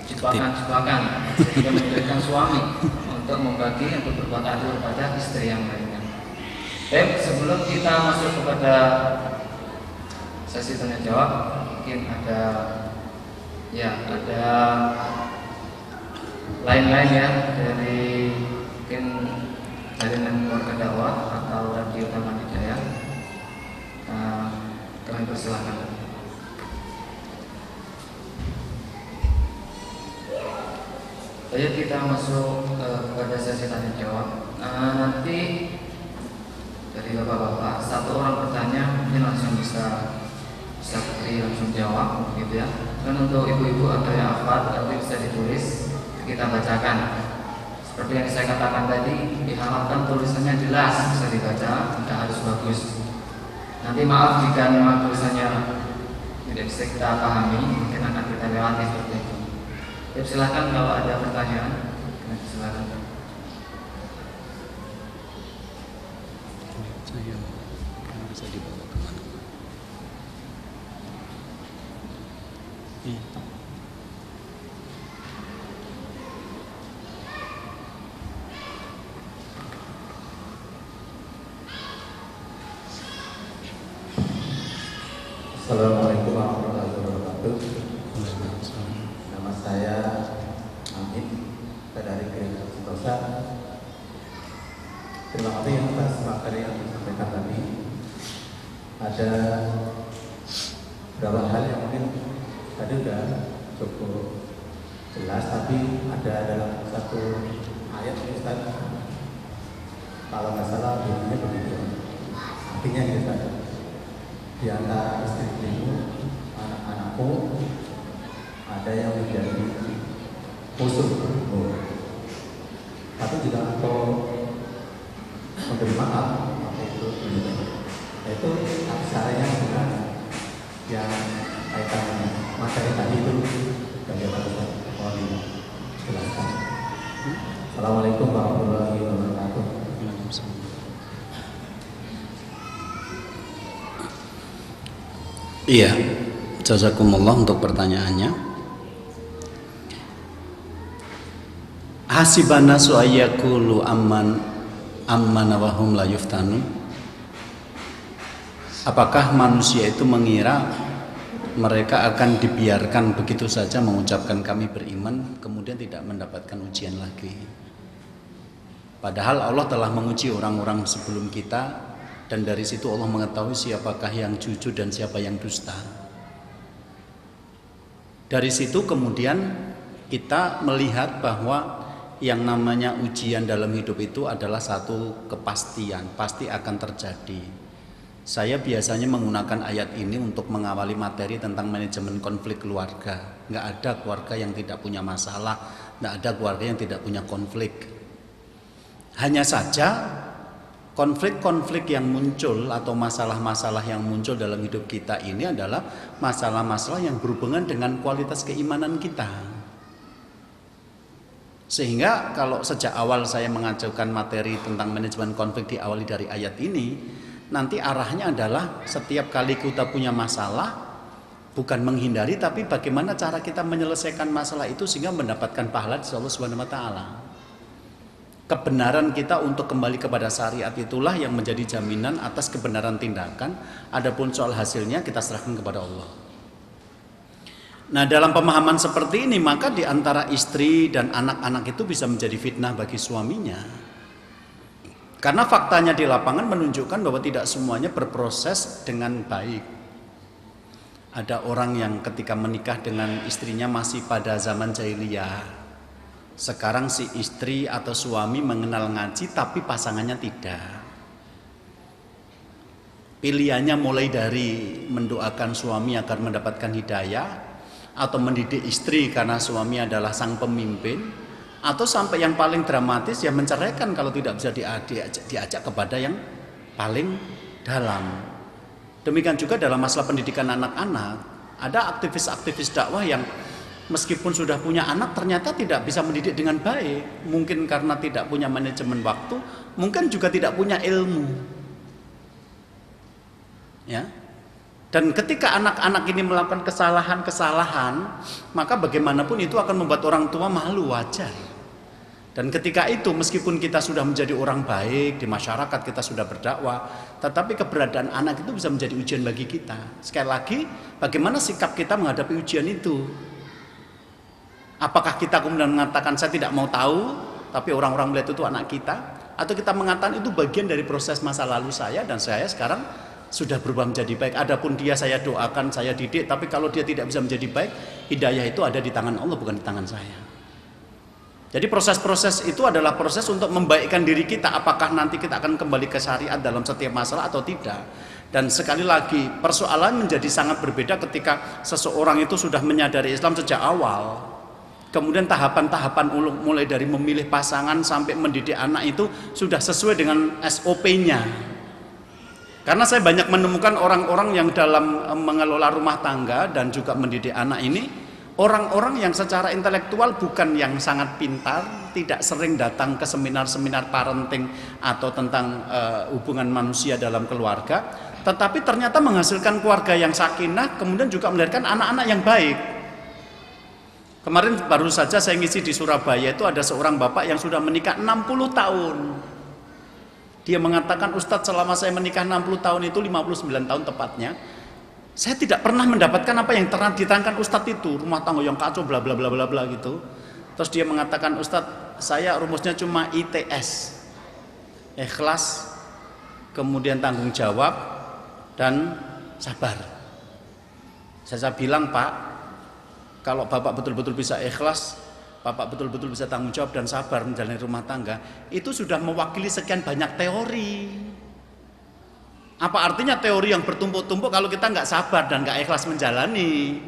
jebakan-jebakan sehingga menyulitkan suami untuk membagi untuk berbuat adil pada istri yang lainnya. Baik, sebelum kita masuk kepada sesi tanya jawab, mungkin ada lain-lain ya dari mungkin jaringan keluarga dakwah atau radio Taman Hidayah. Kami persilahkan. Ayo kita masuk kepada sesi tanya jawab. Nanti dari bapak-bapak satu orang bertanya, mungkin langsung bisa beri langsung jawab, gitu ya. Dan untuk ibu-ibu atau yang hafal nanti bisa ditulis, kita bacakan. Seperti yang saya katakan tadi, diharapkan tulisannya jelas, bisa dibaca, tidak harus bagus. Nanti maaf jika memang tulisannya tidak bisa kita pahami, mungkin akan kita lewati seperti itu. Ya, silakan kalau ada pertanyaan, silakan. Bisa dibawa kemana? Assalamualaikum warahmatullahi wabarakatuh. Nama saya Amin dari Gereja Sentosa. Terima kasih atas materi yang disampaikan tadi. Ada beberapa hal yang mungkin tadi sudah cukup jelas, tapi ada dalam satu ayat Ustaz, kalau nggak salah bunyinya begitu. Artinya ya Ustaz, di antara istri-istrimu, anak-anakku ada yang menjadi musuhmu, tapi jika engkau memberi maaf, maka itu itu caranya dengan yang kaitan materi tadi itu bagaimana Ustaz? Mohon dijelaskan. Assalamualaikum warahmatullahi wabarakatuh. Iya, jazakumullah untuk pertanyaannya. Hasibana su'ayyakulu amman wa hum la yuftanun. Apakah manusia itu mengira mereka akan dibiarkan begitu saja mengucapkan kami beriman kemudian tidak mendapatkan ujian lagi? Padahal Allah telah menguji orang-orang sebelum kita, dan dari situ Allah mengetahui siapakah yang jujur dan siapa yang dusta. Dari situ kemudian kita melihat bahwa yang namanya ujian dalam hidup itu adalah satu kepastian, pasti akan terjadi. Saya biasanya menggunakan ayat ini untuk mengawali materi tentang manajemen konflik keluarga. Nggak ada keluarga yang tidak punya masalah, nggak ada keluarga yang tidak punya konflik. Hanya saja konflik-konflik yang muncul atau masalah-masalah yang muncul dalam hidup kita ini adalah masalah-masalah yang berhubungan dengan kualitas keimanan kita. Sehingga kalau sejak awal saya mengajukan materi tentang manajemen konflik diawali dari ayat ini, nanti arahnya adalah setiap kali kita punya masalah, bukan menghindari, tapi bagaimana cara kita menyelesaikan masalah itu sehingga mendapatkan pahala dari Allah Subhanahu wa Ta'ala. kebenaran kita untuk kembali kepada syariat itulah yang menjadi jaminan atas kebenaran tindakan. Adapun soal hasilnya kita serahkan kepada Allah. Nah, dalam pemahaman seperti ini maka di antara istri dan anak-anak itu bisa menjadi fitnah bagi suaminya. Karena faktanya di lapangan menunjukkan bahwa tidak semuanya berproses dengan baik. Ada orang yang ketika menikah dengan istrinya masih pada zaman jahiliyah. Sekarang si istri atau suami mengenal ngaji tapi pasangannya tidak. Pilihannya mulai dari mendoakan suami agar mendapatkan hidayah, atau mendidik istri karena suami adalah sang pemimpin, atau sampai yang paling dramatis ya menceraikan kalau tidak bisa diajak kepada yang paling dalam. Demikian juga dalam masalah pendidikan anak-anak, ada aktivis-aktivis dakwah yang meskipun sudah punya anak ternyata tidak bisa mendidik dengan baik, mungkin karena tidak punya manajemen waktu, mungkin juga tidak punya ilmu. Ya. Dan ketika anak-anak ini melakukan kesalahan-kesalahan, maka bagaimanapun itu akan membuat orang tua malu, wajar. Dan ketika itu meskipun kita sudah menjadi orang baik di masyarakat, kita sudah berdakwah, tetapi keberadaan anak itu bisa menjadi ujian bagi kita. Sekali lagi, bagaimana sikap kita menghadapi ujian itu? Apakah kita kemudian mengatakan saya tidak mau tahu, tapi orang-orang melihat itu anak kita? Atau kita mengatakan itu bagian dari proses masa lalu saya dan saya sekarang sudah berubah menjadi baik. Adapun dia saya doakan, saya didik, tapi kalau dia tidak bisa menjadi baik, hidayah itu ada di tangan Allah, bukan di tangan saya. Jadi proses-proses itu adalah proses untuk membaikkan diri kita. Apakah nanti kita akan kembali ke syariat dalam setiap masalah atau tidak. Dan sekali lagi persoalan menjadi sangat berbeda ketika seseorang itu sudah menyadari Islam sejak awal. Kemudian tahapan-tahapan mulai dari memilih pasangan sampai mendidik anak itu sudah sesuai dengan SOP-nya. Karena saya banyak menemukan orang-orang yang dalam mengelola rumah tangga dan juga mendidik anak ini, orang-orang yang secara intelektual bukan yang sangat pintar, tidak sering datang ke seminar-seminar parenting atau tentang hubungan manusia dalam keluarga, tetapi ternyata menghasilkan keluarga yang sakinah, kemudian juga melahirkan anak-anak yang baik. Kemarin baru saja saya ngisi di Surabaya, itu ada seorang bapak yang sudah menikah 60 tahun. Dia mengatakan, Ustadz, selama saya menikah 60 tahun itu 59 tahun tepatnya, saya tidak pernah mendapatkan apa yang diterangkan Ustadz itu, rumah tangga yang kacau bla bla bla bla bla gitu. Terus dia mengatakan, Ustadz, saya rumusnya cuma ITS, ikhlas, kemudian tanggung jawab dan sabar. Saya bilang, Pak, kalau Bapak betul-betul bisa ikhlas, Bapak betul-betul bisa tanggung jawab dan sabar menjalani rumah tangga, itu sudah mewakili sekian banyak teori. Apa artinya teori yang bertumpuk-tumpuk kalau kita nggak sabar dan nggak ikhlas menjalani?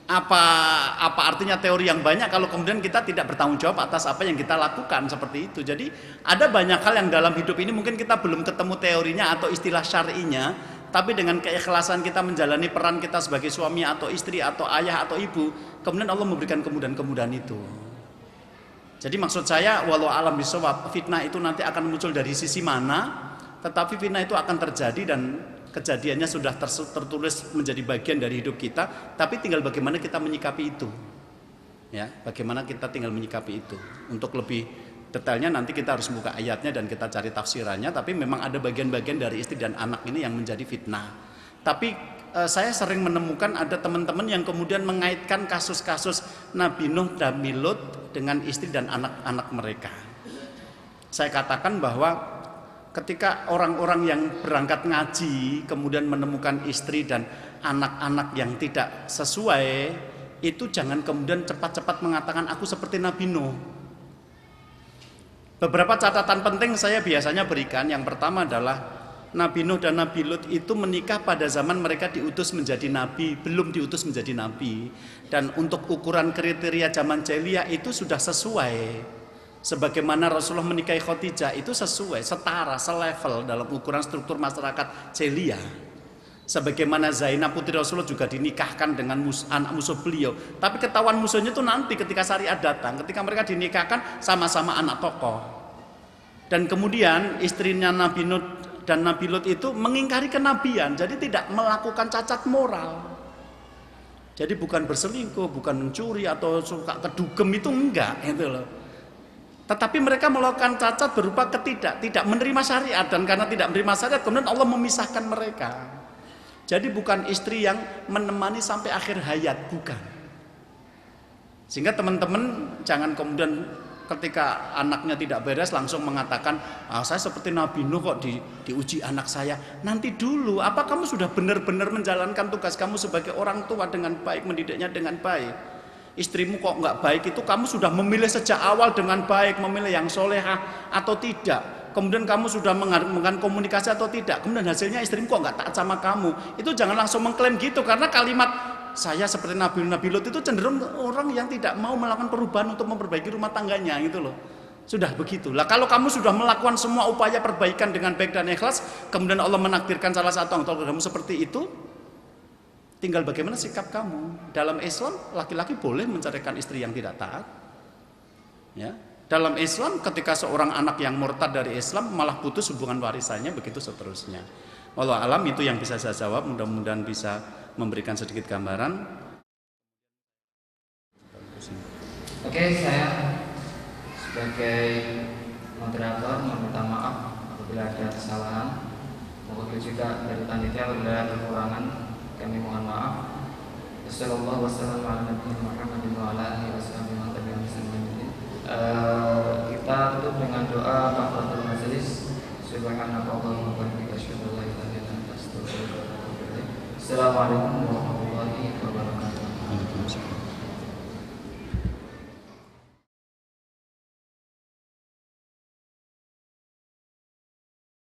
Apa artinya teori yang banyak kalau kemudian kita tidak bertanggung jawab atas apa yang kita lakukan, seperti itu. Jadi ada banyak hal yang dalam hidup ini mungkin kita belum ketemu teorinya atau istilah syar'inya, tapi dengan keikhlasan kita menjalani peran kita sebagai suami atau istri atau ayah atau ibu, kemudian Allah memberikan kemudahan-kemudahan itu. Jadi maksud saya, walau alam bisawab, fitnah itu nanti akan muncul dari sisi mana, tetapi fitnah itu akan terjadi dan kejadiannya sudah tertulis menjadi bagian dari hidup kita, tapi tinggal bagaimana kita menyikapi itu. Ya, bagaimana kita tinggal menyikapi itu. Untuk lebih detailnya nanti kita harus buka ayatnya dan kita cari tafsirannya, tapi memang ada bagian-bagian dari istri dan anak ini yang menjadi fitnah. Tapi saya sering menemukan ada teman-teman yang kemudian mengaitkan kasus-kasus Nabi Nuh dan Lut dengan istri dan anak-anak mereka. Saya katakan bahwa ketika orang-orang yang berangkat ngaji kemudian menemukan istri dan anak-anak yang tidak sesuai, itu jangan kemudian cepat-cepat mengatakan aku seperti Nabi Nuh. Beberapa catatan penting saya biasanya berikan. Yang pertama adalah Nabi Nuh dan Nabi Lut itu menikah pada zaman mereka diutus menjadi nabi, belum diutus menjadi nabi. Dan untuk ukuran kriteria zaman jahiliyah itu sudah sesuai. Sebagaimana Rasulullah menikahi Khadijah itu sesuai, setara, selevel dalam ukuran struktur masyarakat jahiliyah. Sebagaimana Zainab putri Rasulullah juga dinikahkan dengan anak musuh beliau. Tapi ketahuan musuhnya itu nanti ketika syariat datang, ketika mereka dinikahkan sama-sama anak tokoh. Dan kemudian istrinya Nabi Nuh dan Nabi Lut itu mengingkari kenabian, jadi tidak melakukan cacat moral. Jadi bukan berselingkuh, bukan mencuri atau suka kedugem, itu enggak, gitu loh. Tetapi mereka melakukan cacat berupa tidak menerima syariat, dan karena tidak menerima syariat kemudian Allah memisahkan mereka. Jadi bukan istri yang menemani sampai akhir hayat, bukan. Sehingga teman-teman jangan kemudian ketika anaknya tidak beres langsung mengatakan, saya seperti Nabi Nuh kok diuji anak saya. Nanti dulu, apa kamu sudah benar-benar menjalankan tugas kamu sebagai orang tua dengan baik, mendidiknya dengan baik? Istrimu kok nggak baik, itu kamu sudah memilih sejak awal dengan baik, memilih yang solehah atau tidak? Kemudian kamu sudah mengadakan komunikasi atau tidak? Kemudian hasilnya istrimu kok nggak taat sama kamu? Itu jangan langsung mengklaim gitu, karena kalimat saya seperti Nabi Lot itu cenderung orang yang tidak mau melakukan perubahan untuk memperbaiki rumah tangganya gitu loh. Sudah begitulah. Kalau kamu sudah melakukan semua upaya perbaikan dengan baik dan ikhlas, kemudian Allah menakdirkan salah satu anggota kamu seperti itu, tinggal bagaimana sikap kamu. Dalam Islam laki-laki boleh menceraikan istri yang tidak taat. Ya. Dalam Islam ketika seorang anak yang murtad dari Islam malah putus hubungan warisannya, begitu seterusnya. Wallahu alam, itu yang bisa saya jawab, mudah-mudahan bisa memberikan sedikit gambaran. Oke, saya sebagai moderator meminta maaf apabila ada kesalahan, mungkin juga dari panitia apabila ada kekurangan, kami mohon maaf. Wassallallahu wasallam ala nabiyina Muhammadin wa ala alihi wasallam. Kita tutup dengan doa kafaratul majelis. Subhanakallahumma wa bihamdika asyhadu an la ilaha illa anta astaghfiruka wa atubu ilaik. Assalamualaikum warahmatullahi wabarakatuh.